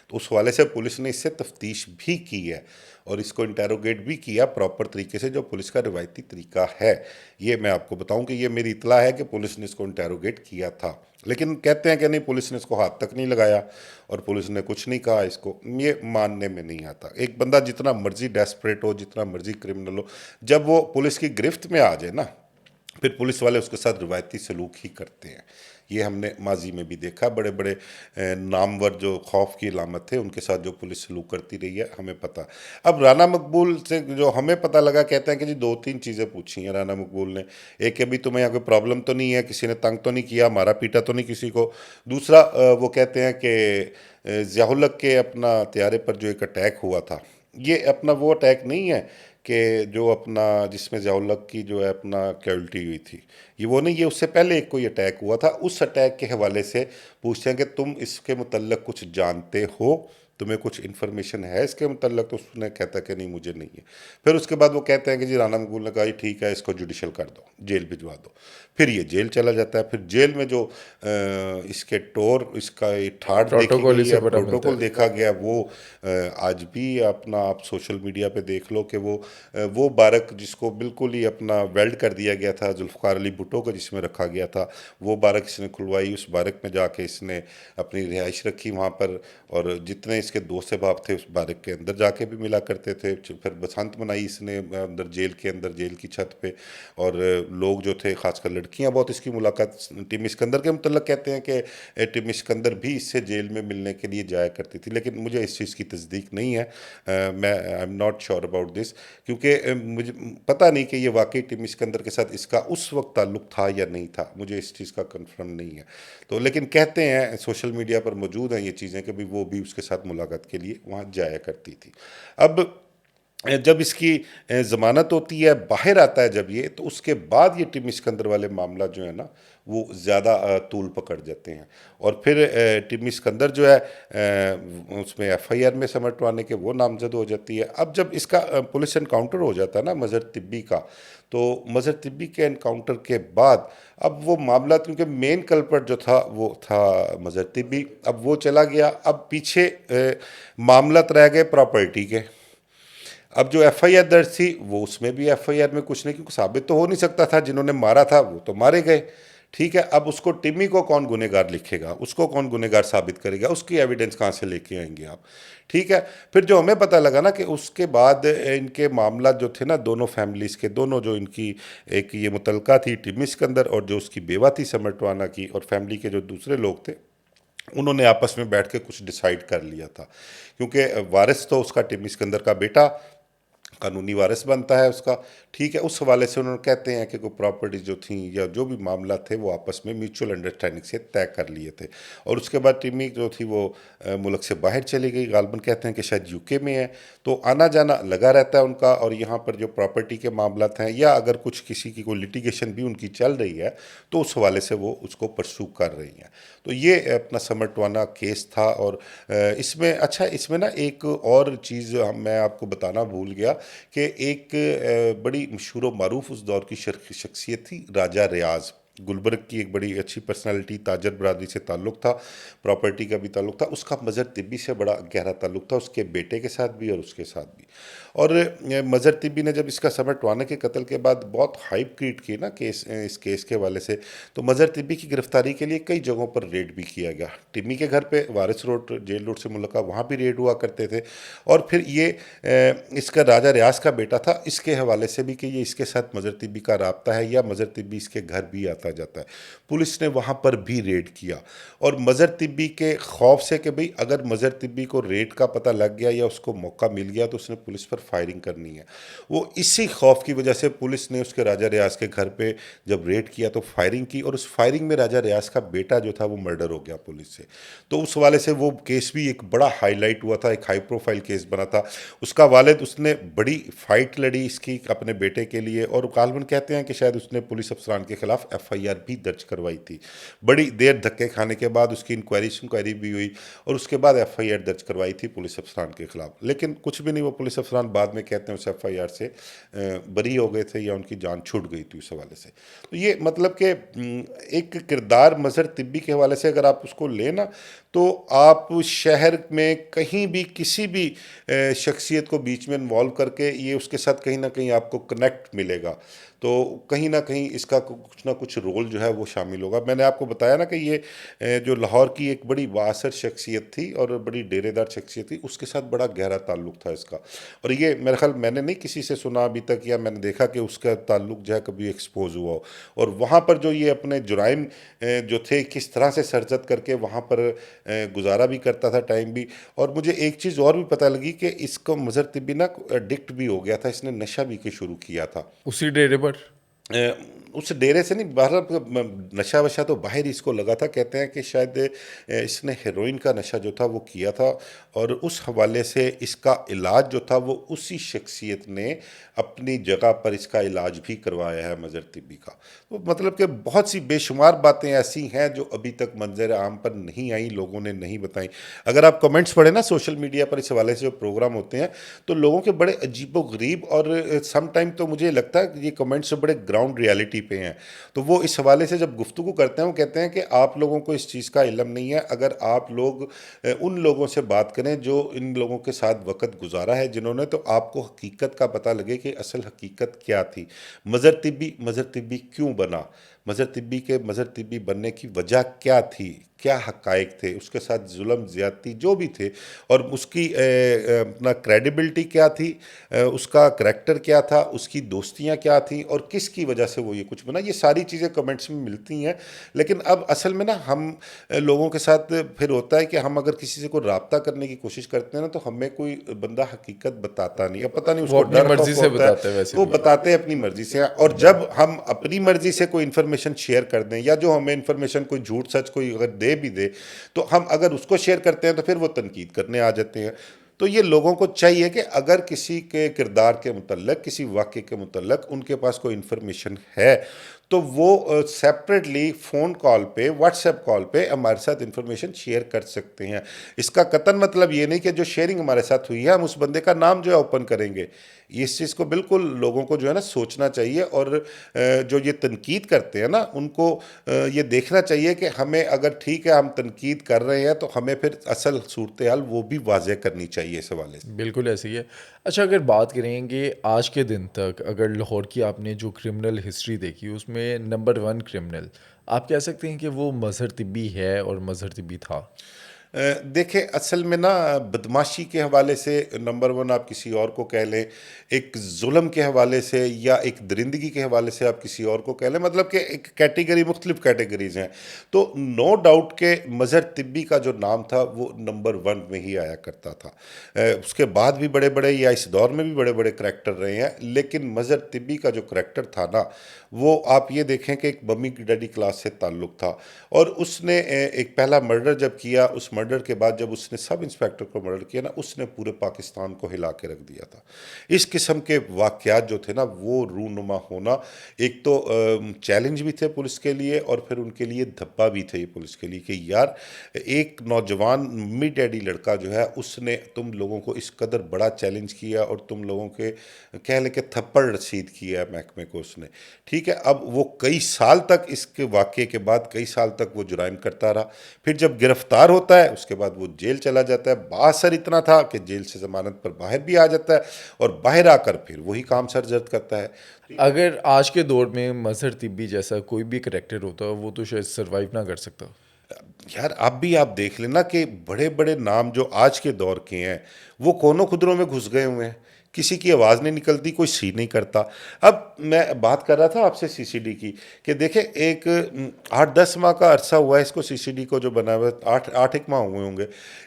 Speaker 2: تو اس حوالے سے پولیس نے اس سے تفتیش بھی کی ہے اور اس کو انٹیروگیٹ بھی کیا پراپر طریقے سے، جو پولیس کا روایتی طریقہ ہے. یہ میں آپ کو بتاؤں کہ یہ میری اطلاع ہے کہ پولیس نے اس کو انٹیروگیٹ کیا تھا. لیکن کہتے ہیں کہ نہیں، پولیس نے اس کو ہاتھ تک نہیں لگایا اور پولیس نے کچھ نہیں کہا. اس کو یہ ماننے میں نہیں آتا. ایک بندہ جتنا مرضی ڈیسپریٹ ہو، جتنا مرضی کرمنل ہو، جب وہ پولیس کی گرفت میں آ جائے نا، پھر پولیس والے اس کے ساتھ روایتی سلوک ہی کرتے ہیں. یہ ہم نے ماضی میں بھی دیکھا، بڑے بڑے نامور جو خوف کی علامت تھے ان کے ساتھ جو پولیس سلوک کرتی رہی ہے، ہمیں پتہ. اب رانا مقبول سے جو ہمیں پتہ لگا، کہتے ہیں کہ جی دو تین چیزیں پوچھی ہیں رانا مقبول نے. ایک کہ ابھی تمہیں یہاں کوئی پرابلم تو نہیں ہے، کسی نے تنگ تو نہیں کیا، مارا پیٹا تو نہیں کسی کو. دوسرا وہ کہتے ہیں کہ ضیاء الحق کے اپنا طیارے پر جو ایک اٹیک ہوا تھا یہ اپنا وہ اٹیک نہیں ہے کہ جو اپنا جس میں ضیاء الحق کی جو ہے اپنا کیجولٹی ہوئی تھی، یہ وہ نہیں، یہ اس سے پہلے ایک کوئی اٹیک ہوا تھا، اس اٹیک کے حوالے سے پوچھتے ہیں کہ تم اس کے متعلق کچھ جانتے ہو، تمہیں کچھ انفارمیشن ہے اس کے متعلق، تو اس نے کہتا ہے کہ نہیں مجھے نہیں ہے۔ پھر اس کے بعد وہ کہتے ہیں کہ جی رانا مقبول نے کہا جی ٹھیک ہے اس کو جوڈیشل کر دو، جیل بھجوا دو، پھر یہ جیل چلا جاتا ہے۔ پھر جیل میں جو اس کے ٹور، اس کا ٹھاٹ دیکھی
Speaker 1: پروٹوکول
Speaker 2: گئی
Speaker 1: اسے
Speaker 2: ہے،
Speaker 1: بڑا ملتا
Speaker 2: پروٹوکول دیکھا گیا، وہ آج بھی اپنا آپ سوشل میڈیا پہ دیکھ لو کہ وہ بارک جس کو بالکل ہی اپنا ویلڈ کر دیا گیا تھا ذوالفقار علی بھٹو کو، جس میں رکھا گیا تھا، وہ بارک اس نے کھلوائی، اس بارک میں جا کے اس نے اپنی رہائش رکھی وہاں پر، اور جتنے اس کے دوست احباب تھے اس بارک کے اندر جا کے بھی ملا کرتے تھے۔ پھر بسنت منائی اس نے اندر جیل کے اندر، جیل کی چھت پہ، اور لوگ جو تھے خاص کر لڑکیاں بہت اس کی ملاقات ٹیم اسکندر کے متعلق کہتے ہیں کہ ٹیم اسکندر بھی اس سے جیل میں ملنے کے لیے جایا کرتی تھی، لیکن مجھے اس چیز کی تصدیق نہیں ہے، میں I am not sure about this, کیونکہ مجھے پتہ نہیں کہ یہ واقعی ٹیم اسکندر کے ساتھ اس کا اس وقت تعلق تھا یا نہیں تھا، مجھے اس چیز کا کنفرم نہیں ہے، تو لیکن کہتے ہیں سوشل میڈیا پر موجود ہیں یہ چیزیں کہ بھی وہ بھی اس کے ساتھ ملاقات کے لیے وہاں جایا کرتی تھی۔ اب جب اس کی ضمانت ہوتی ہے، باہر آتا ہے جب یہ، تو اس کے بعد یہ ٹیم اسکندر والے معاملہ جو ہے نا وہ زیادہ طول پکڑ جاتے ہیں، اور پھر ٹیم اسکندر جو ہے اس میں ایف آئی آر میں سمٹوانے کے وہ نامزد ہو جاتی ہے۔ اب جب اس کا پولیس انکاؤنٹر ہو جاتا ہے نا مظہر طبی کا، تو مظہر طبی کے انکاؤنٹر کے بعد اب وہ معاملہ، کیونکہ مین کلپٹ جو تھا وہ تھا مظہر طبی، اب وہ چلا گیا، اب پیچھے معاملات رہ گئے پراپرٹی کے۔ اب جو ایف آئی آر درج تھی وہ اس میں بھی ایف آئی آر میں کچھ نہیں، کیونکہ ثابت تو ہو نہیں سکتا تھا، جنہوں نے مارا تھا وہ تو مارے گئے، ٹھیک ہے۔ اب اس کو ٹمی کو کون گنہگار لکھے گا، اس کو کون گنہگار ثابت کرے گا، اس کی ایویڈنس کہاں سے لے کے آئیں گے آپ، ٹھیک ہے۔ پھر جو ہمیں پتہ لگا نا کہ اس کے بعد ان کے معاملات جو تھے نا دونوں فیملیز کے، دونوں جو ان کی ایک یہ متعلقہ تھی ٹمی اسکندر، اور جو اس کی بیوہ تھی سمرٹوانہ کی، اور فیملی کے جو دوسرے لوگ تھے، انہوں نے آپس میں بیٹھ کے کچھ ڈیسائیڈ کر لیا تھا، کیونکہ وارث تو اس کا ٹمی اسکندر کا بیٹا قانونی وارث بنتا ہے اس کا، ٹھیک ہے۔ اس حوالے سے انہوں نے کہتے ہیں کہ کوئی پراپرٹی جو تھیں یا جو بھی معاملات تھے وہ آپس میں میوچل انڈرسٹینڈنگ سے طے کر لیے تھے، اور اس کے بعد ٹیمی جو تھی وہ ملک سے باہر چلی گئی، غالباً کہتے ہیں کہ شاید یو کے میں ہے، تو آنا جانا لگا رہتا ہے ان کا، اور یہاں پر جو پراپرٹی کے معاملات ہیں یا اگر کچھ کسی کی کوئی لٹیگیشن بھی ان کی چل رہی ہے تو اس حوالے سے وہ اس کو پرسو کر رہی ہیں۔ تو یہ اپنا سمرٹوانہ کیس تھا، اور اس میں اچھا اس میں نا ایک اور چیز میں آپ کو بتانا بھول گیا کہ ایک بڑی مشہور و معروف اس دور کی شخصیت تھی راجہ ریاض، گلبرگ کی ایک بڑی اچھی پرسنالٹی، تاجر برادری سے تعلق تھا، پراپرٹی کا بھی تعلق تھا، اس کا مظہر طبی سے بڑا گہرا تعلق تھا، اس کے بیٹے کے ساتھ بھی اور اس کے ساتھ بھی۔ اور مظہر طبی نے جب اس کا سمرٹوانہ کے قتل کے بعد بہت ہائپ کریٹ کی نا اس کیس کے حوالے سے، تو مظہر طبی کی گرفتاری کے لیے کئی جگہوں پر ریڈ بھی کیا گیا، ٹمی کے گھر پہ وارث روڈ جیل روڈ سے ملکہ وہاں بھی ریڈ ہوا کرتے تھے، اور پھر یہ اس کا راجہ ریاض کا بیٹا تھا، اس کے حوالے سے بھی کہ یہ اس کے ساتھ مظہر طبی کا رابطہ ہے یا مظہر طبی اس کے گھر بھی آتا جاتا ہے، پولیس نے وہاں پر بھی ریڈ کیا، اور مظہر طبی کے خوف سے کہ بھئی اگر مظہر طبی کو ریڈ کا پتہ لگ گیا یا اس کو موقع مل گیا تو اس نے پولیس پر فائرنگ کرنی ہے، وہ اسی خوف کی وجہ سے پولیس نے اس کے راجہ ریاض کے گھر پہ جب ریڈ کیا تو فائرنگ کی، اور اس فائرنگ میں راجہ ریاض کا بیٹا جو تھا وہ مرڈر ہو گیا پولیس سے، تو اس حوالے سے وہ کیس بھی ایک بڑا ہائی لائٹ ہوا تھا، ایک ہائی پروفائل کیس بنا تھا۔ اس کا والد اس نے بڑی فائٹ لڑی اس کی اپنے بیٹے کے لیے، اور غالباً کہتے ہیں کہ شاید اس نے پولیس افسران کے خلاف ایف آئی آر بھی درج کروائی تھی، بڑی دیر دھکے کھانے کے بعد اس کی انکوائری بھی ہوئی، اور اس کے بعد ایف آئی آر درج کروائی تھی پولیس افسران کے خلاف، لیکن کچھ بھی نہیں، وہ پولیس افسران بعد میں کہتے ہیں اس ایف آئی آر سے بری ہو گئے تھے یا ان کی جان چھوٹ گئی تھی اس حوالے سے۔ تو یہ مطلب کہ ایک کردار مظہر طبی کے حوالے سے اگر آپ اس کو لیں نا، تو آپ شہر میں کہیں بھی کسی بھی شخصیت کو بیچ میں انوالو کر کے یہ اس کے ساتھ کہیں نہ کہیں آپ کو کنیکٹ ملے گا، تو کہیں نہ کہیں اس کا کچھ نہ کچھ رول جو ہے وہ شامل ہوگا۔ میں نے آپ کو بتایا نا کہ یہ جو لاہور کی ایک بڑی بااثر شخصیت تھی اور بڑی ڈیرے دار شخصیت تھی، اس کے ساتھ بڑا گہرا تعلق تھا اس کا، اور یہ میرے خیال میں نے نہیں کسی سے سنا ابھی تک، یا میں نے دیکھا کہ اس کا تعلق جو ہے کبھی ایکسپوز ہوا ہو، اور وہاں پر جو یہ اپنے جرائم جو تھے کس طرح سے سرزد کر کے وہاں پر گزارا بھی کرتا تھا ٹائم بھی۔ اور مجھے ایک چیز اور بھی پتہ لگی کہ اس کو مظہر طبی نا ایڈکٹ بھی ہو گیا تھا، اس نے نشہ بھی شروع کیا تھا
Speaker 1: اسی ڈیرے پر
Speaker 2: اس ڈیرے سے نہیں، باہر نشہ وشہ تو باہر ہی اس کو لگا تھا، کہتے ہیں کہ شاید اس نے ہیروئن کا نشہ جو تھا وہ کیا تھا، اور اس حوالے سے اس کا علاج جو تھا وہ اسی شخصیت نے اپنی جگہ پر اس کا علاج بھی کروایا ہے مظہر طبی کا. تو مطلب کہ بہت سی بے شمار باتیں ایسی ہیں جو ابھی تک منظر عام پر نہیں آئیں، لوگوں نے نہیں بتائیں. اگر آپ کمنٹس پڑھیں نا سوشل میڈیا پر اس حوالے سے جو پروگرام ہوتے ہیں، تو لوگوں کے بڑے عجیب و غریب، اور سم ٹائم تو مجھے لگتا ہے کہ یہ کمنٹس بڑے گراؤنڈ ریالٹی پہ ہیں. تو وہ اس حوالے سے جب گفتگو کرتے ہیں، وہ کہتے ہیں کہ آپ لوگوں کو اس چیز کا علم نہیں ہے. اگر آپ لوگ ان لوگوں سے بات کریں جو ان لوگوں کے ساتھ وقت گزارا ہے جنہوں نے، تو آپ کو حقیقت کا پتہ لگے کہ اصل حقیقت کیا تھی. مظہر طبی کیوں بنا، مظہر طبی کے مظہر طبی بننے کی وجہ کیا تھی، کیا حقائق تھے، اس کے ساتھ ظلم زیادتی جو بھی تھے، اور اس کی اپنا کریڈیبلٹی کیا تھی، اس کا کریکٹر کیا تھا، اس کی دوستیاں کیا تھیں، اور کس کی وجہ سے وہ یہ کچھ بنا. یہ ساری چیزیں کمنٹس میں ملتی ہیں. لیکن اب اصل میں نا ہم لوگوں کے ساتھ پھر ہوتا ہے کہ ہم اگر کسی سے کوئی رابطہ کرنے کی کوشش کرتے ہیں نا، تو ہمیں کوئی بندہ حقیقت بتاتا نہیں. اب پتہ نہیں اس
Speaker 1: وہ
Speaker 2: کو
Speaker 1: اپنی
Speaker 2: ڈر
Speaker 1: مرضی
Speaker 2: خوف
Speaker 1: سے
Speaker 2: ہوتا
Speaker 1: بتاتے ہیں
Speaker 2: ہے،
Speaker 1: ویسے
Speaker 2: تو وہ
Speaker 1: بھی.
Speaker 2: بتاتے ہیں اپنی مرضی سے. اور جب ہم اپنی مرضی سے کوئی انفارمیشن شیئر کر دیں، یا جو ہمیں انفارمیشن کوئی جھوٹ سچ کوئی اگر دے بھی دے، تو ہم اگر اس کو شیئر کرتے ہیں تو پھر وہ تنقید کرنے آ جاتے ہیں. تو یہ لوگوں کو چاہیے کہ اگر کسی کے کردار کے متعلق، کسی واقعے کے متعلق ان کے پاس کوئی انفارمیشن ہے، تو وہ سیپریٹلی فون کال پہ، واٹس ایپ کال پہ ہمارے ساتھ انفارمیشن شیئر کر سکتے ہیں. اس کا قطعاً مطلب یہ نہیں کہ جو شیئرنگ ہمارے ساتھ ہوئی ہے ہم اس بندے کا نام جو ہے اوپن کریں گے. اس چیز کو بالکل لوگوں کو جو ہے نا سوچنا چاہیے، اور جو یہ تنقید کرتے ہیں نا ان کو یہ دیکھنا چاہیے کہ ہمیں اگر ٹھیک ہے ہم تنقید کر رہے ہیں، تو ہمیں پھر اصل صورتحال وہ بھی واضح کرنی چاہیے اس حوالے سے.
Speaker 1: بالکل ایسے ہی ہے. اچھا، اگر بات کریں گے آج کے دن تک، اگر لاہور کی آپ نے جو کرمنل ہسٹری دیکھی، اس میں نمبر 1 کرمنل آپ کہہ سکتے ہیں کہ وہ مظہر طبی ہے اور مظہر طبی تھا.
Speaker 2: دیکھیں اصل میں نا بدماشی کے حوالے سے نمبر 1 آپ کسی اور کو کہہ لیں، ایک ظلم کے حوالے سے یا ایک درندگی کے حوالے سے آپ کسی اور کو کہہ لیں، مطلب کہ ایک کیٹیگری، مختلف کیٹیگریز ہیں. تو نو ڈاؤٹ کہ مظہر طبی کا جو نام تھا وہ نمبر 1 میں ہی آیا کرتا تھا. اس کے بعد بھی بڑے بڑے، یا اس دور میں بھی بڑے بڑے کریکٹر رہے ہیں، لیکن مظہر طبی کا جو کریکٹر تھا نا، وہ آپ یہ دیکھیں کہ ایک ممی ڈیڈی کلاس سے تعلق تھا. اور اس نے ایک پہلا مرڈر جب کیا، اس مرڈر کے بعد جب اس نے سب انسپیکٹر کو مرڈر کیا نا، اس نے پورے پاکستان کو ہلا کے رکھ دیا تھا. اس قسم کے واقعات جو تھے نا وہ رونما ہونا ایک تو چیلنج بھی تھے پولیس کے لیے، اور پھر ان کے لیے دھبا بھی تھے یہ پولیس کے لیے کہ یار ایک نوجوان ممی ڈیڈی لڑکا جو ہے اس نے تم لوگوں کو اس قدر بڑا چیلنج کیا، اور تم لوگوں کے کہہ لیں کہ تھپڑ رسید کیا ہے محکمے کو اس نے. ٹھیک ہے، اب وہ کئی سال تک اس کے واقعے کے بعد کئی سال تک وہ جرائم کرتا رہا. پھر جب گرفتار ہوتا ہے اس کے بعد وہ جیل چلا جاتا ہے. باثر اتنا تھا کہ جیل سے ضمانت پر باہر بھی آ جاتا ہے، اور باہر آ کر پھر وہی کام سرزد کرتا ہے.
Speaker 1: اگر آج کے دور میں مظہر طبی جیسا کوئی بھی کریکٹر ہوتا وہ تو شاید سروائیو نہ کر سکتا.
Speaker 2: یار اب بھی آپ دیکھ لینا کہ بڑے بڑے نام جو آج کے دور کے ہیں وہ کونوں خدروں میں گھس گئے ہوئے ہیں. کسی کی آواز نہیں نکلتی، کوئی سی نہیں کرتا. اب میں بات کر رہا تھا آپ سے سی سی ڈی کی، کہ دیکھیں ایک 8-10 ماہ کا عرصہ ہوا ہے اس کو سی سی ڈی کو جو بنا ہوا ہے، 8 ماہ ہوئے ہوں گے.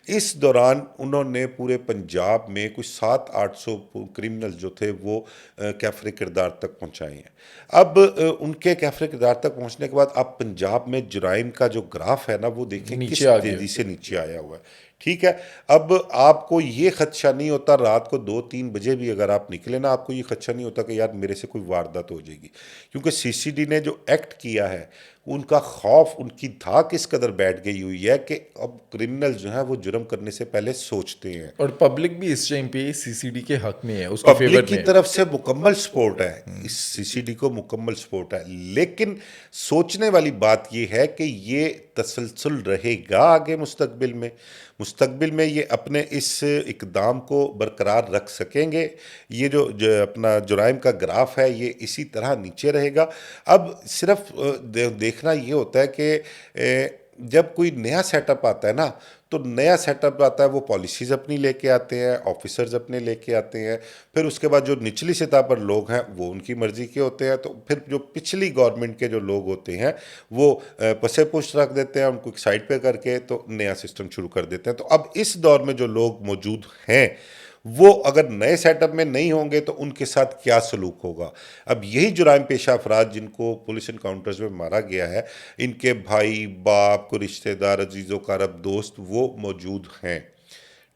Speaker 2: اس دوران انہوں نے پورے پنجاب میں کچھ 700-800 کرمنل جو تھے وہ کیفر کردار تک پہنچائے ہیں. اب ان کے کیفر کردار تک پہنچنے کے بعد اب پنجاب میں جرائم کا جو گراف ہے نا وہ دیکھیں کس
Speaker 1: نیچے آ گیا.
Speaker 2: تیزی سے نیچے آیا ہوا ہے. ٹھیک ہے، اب آپ کو یہ خدشہ نہیں ہوتا رات کو 2-3 بجے بھی اگر آپ نکلے نا، آپ کو یہ خدشہ نہیں ہوتا کہ یار میرے سے کوئی واردات ہو جائے گی، کیونکہ سی سی ڈی نے جو ایکٹ کیا ہے ان کا خوف، ان کی دھاک اس قدر بیٹھ گئی ہوئی ہے کہ اب کرمنل جو ہیں وہ جرم کرنے سے پہلے سوچتے ہیں.
Speaker 1: اور پبلک بھی اس ٹائم پہ سی سی ڈی کے حق میں ہے، اس کے فیور
Speaker 2: پبلک کی
Speaker 1: میں ہے.
Speaker 2: طرف سے مکمل سپورٹ ہے، اس سی سی ڈی کو مکمل سپورٹ ہے. لیکن سوچنے والی بات یہ ہے کہ یہ تسلسل رہے گا آگے مستقبل میں یہ اپنے اس اقدام کو برقرار رکھ سکیں گے؟ یہ جو اپنا جرائم کا گراف ہے یہ اسی طرح نیچے رہے گا؟ اب صرف دیکھنا یہ ہوتا ہے کہ جب کوئی نیا سیٹ اپ آتا ہے نا، تو نیا سیٹ اپ آتا ہے وہ پالیسیز اپنی لے کے آتے ہیں، آفیسرز اپنے لے کے آتے ہیں. پھر اس کے بعد جو نچلی سطح پر لوگ ہیں وہ ان کی مرضی کے ہوتے ہیں. تو پھر جو پچھلی گورنمنٹ کے جو لوگ ہوتے ہیں وہ پسے پشت رکھ دیتے ہیں ان کو ایک سائڈ پہ کر کے، تو نیا سسٹم شروع کر دیتے ہیں. تو اب اس دور میں جو لوگ موجود ہیں وہ اگر نئے سیٹ اپ میں نہیں ہوں گے تو ان کے ساتھ کیا سلوک ہوگا؟ اب یہی جرائم پیشہ افراد جن کو پولیس انکاؤنٹرز میں مارا گیا ہے، ان کے بھائی، باپ، کو رشتہ دار، عزیز و اقارب، دوست وہ موجود ہیں،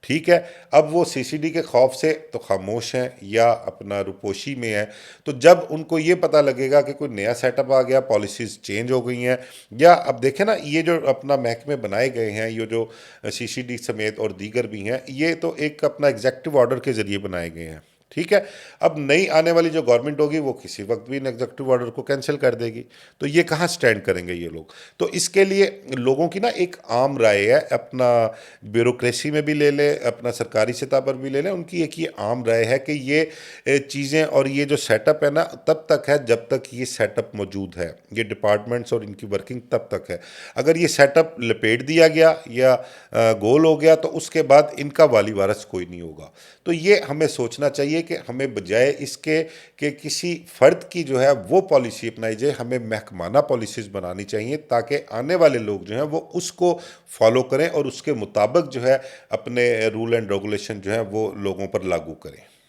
Speaker 2: ٹھیک ہے؟ اب وہ سی سی ڈی کے خوف سے تو خاموش ہیں یا اپنا روپوشی میں ہیں، تو جب ان کو یہ پتہ لگے گا کہ کوئی نیا سیٹ اپ آ گیا، پالیسیز چینج ہو گئی ہیں، یا اب دیکھیں نا یہ جو اپنا محکمے بنائے گئے ہیں، یہ جو سی سی ڈی سمیت اور دیگر بھی ہیں، یہ تو ایک اپنا ایگزیکٹو آرڈر کے ذریعے بنائے گئے ہیں، ٹھیک ہے؟ اب نئی آنے والی جو گورنمنٹ ہوگی وہ کسی وقت بھی ان ایگزیکٹو آرڈر کو کینسل کر دے گی، تو یہ کہاں سٹینڈ کریں گے یہ لوگ؟ تو اس کے لیے لوگوں کی نا ایک عام رائے ہے، اپنا بیوروکریسی میں بھی لے لے، اپنا سرکاری سطح پر بھی لے لیں، ان کی ایک یہ عام رائے ہے کہ یہ چیزیں اور یہ جو سیٹ اپ ہے نا تب تک ہے جب تک یہ سیٹ اپ موجود ہے، یہ ڈپارٹمنٹس اور ان کی ورکنگ تب تک ہے۔ اگر یہ سیٹ اپ لپیٹ دیا گیا یا گول ہو گیا تو اس کے بعد ان کا والی وارث کوئی نہیں ہوگا۔ تو یہ ہمیں سوچنا چاہیے کہ ہمیں بجائے اس کے کہ کسی فرد کی جو ہے وہ پالیسی اپنائی جائے، ہمیں محکمانہ پالیسیز بنانی چاہیے تاکہ آنے والے لوگ جو ہیں وہ اس کو فالو کریں اور اس کے مطابق جو ہے اپنے رول اینڈ ریگولیشن جو ہے وہ لوگوں پر لاگو کریں۔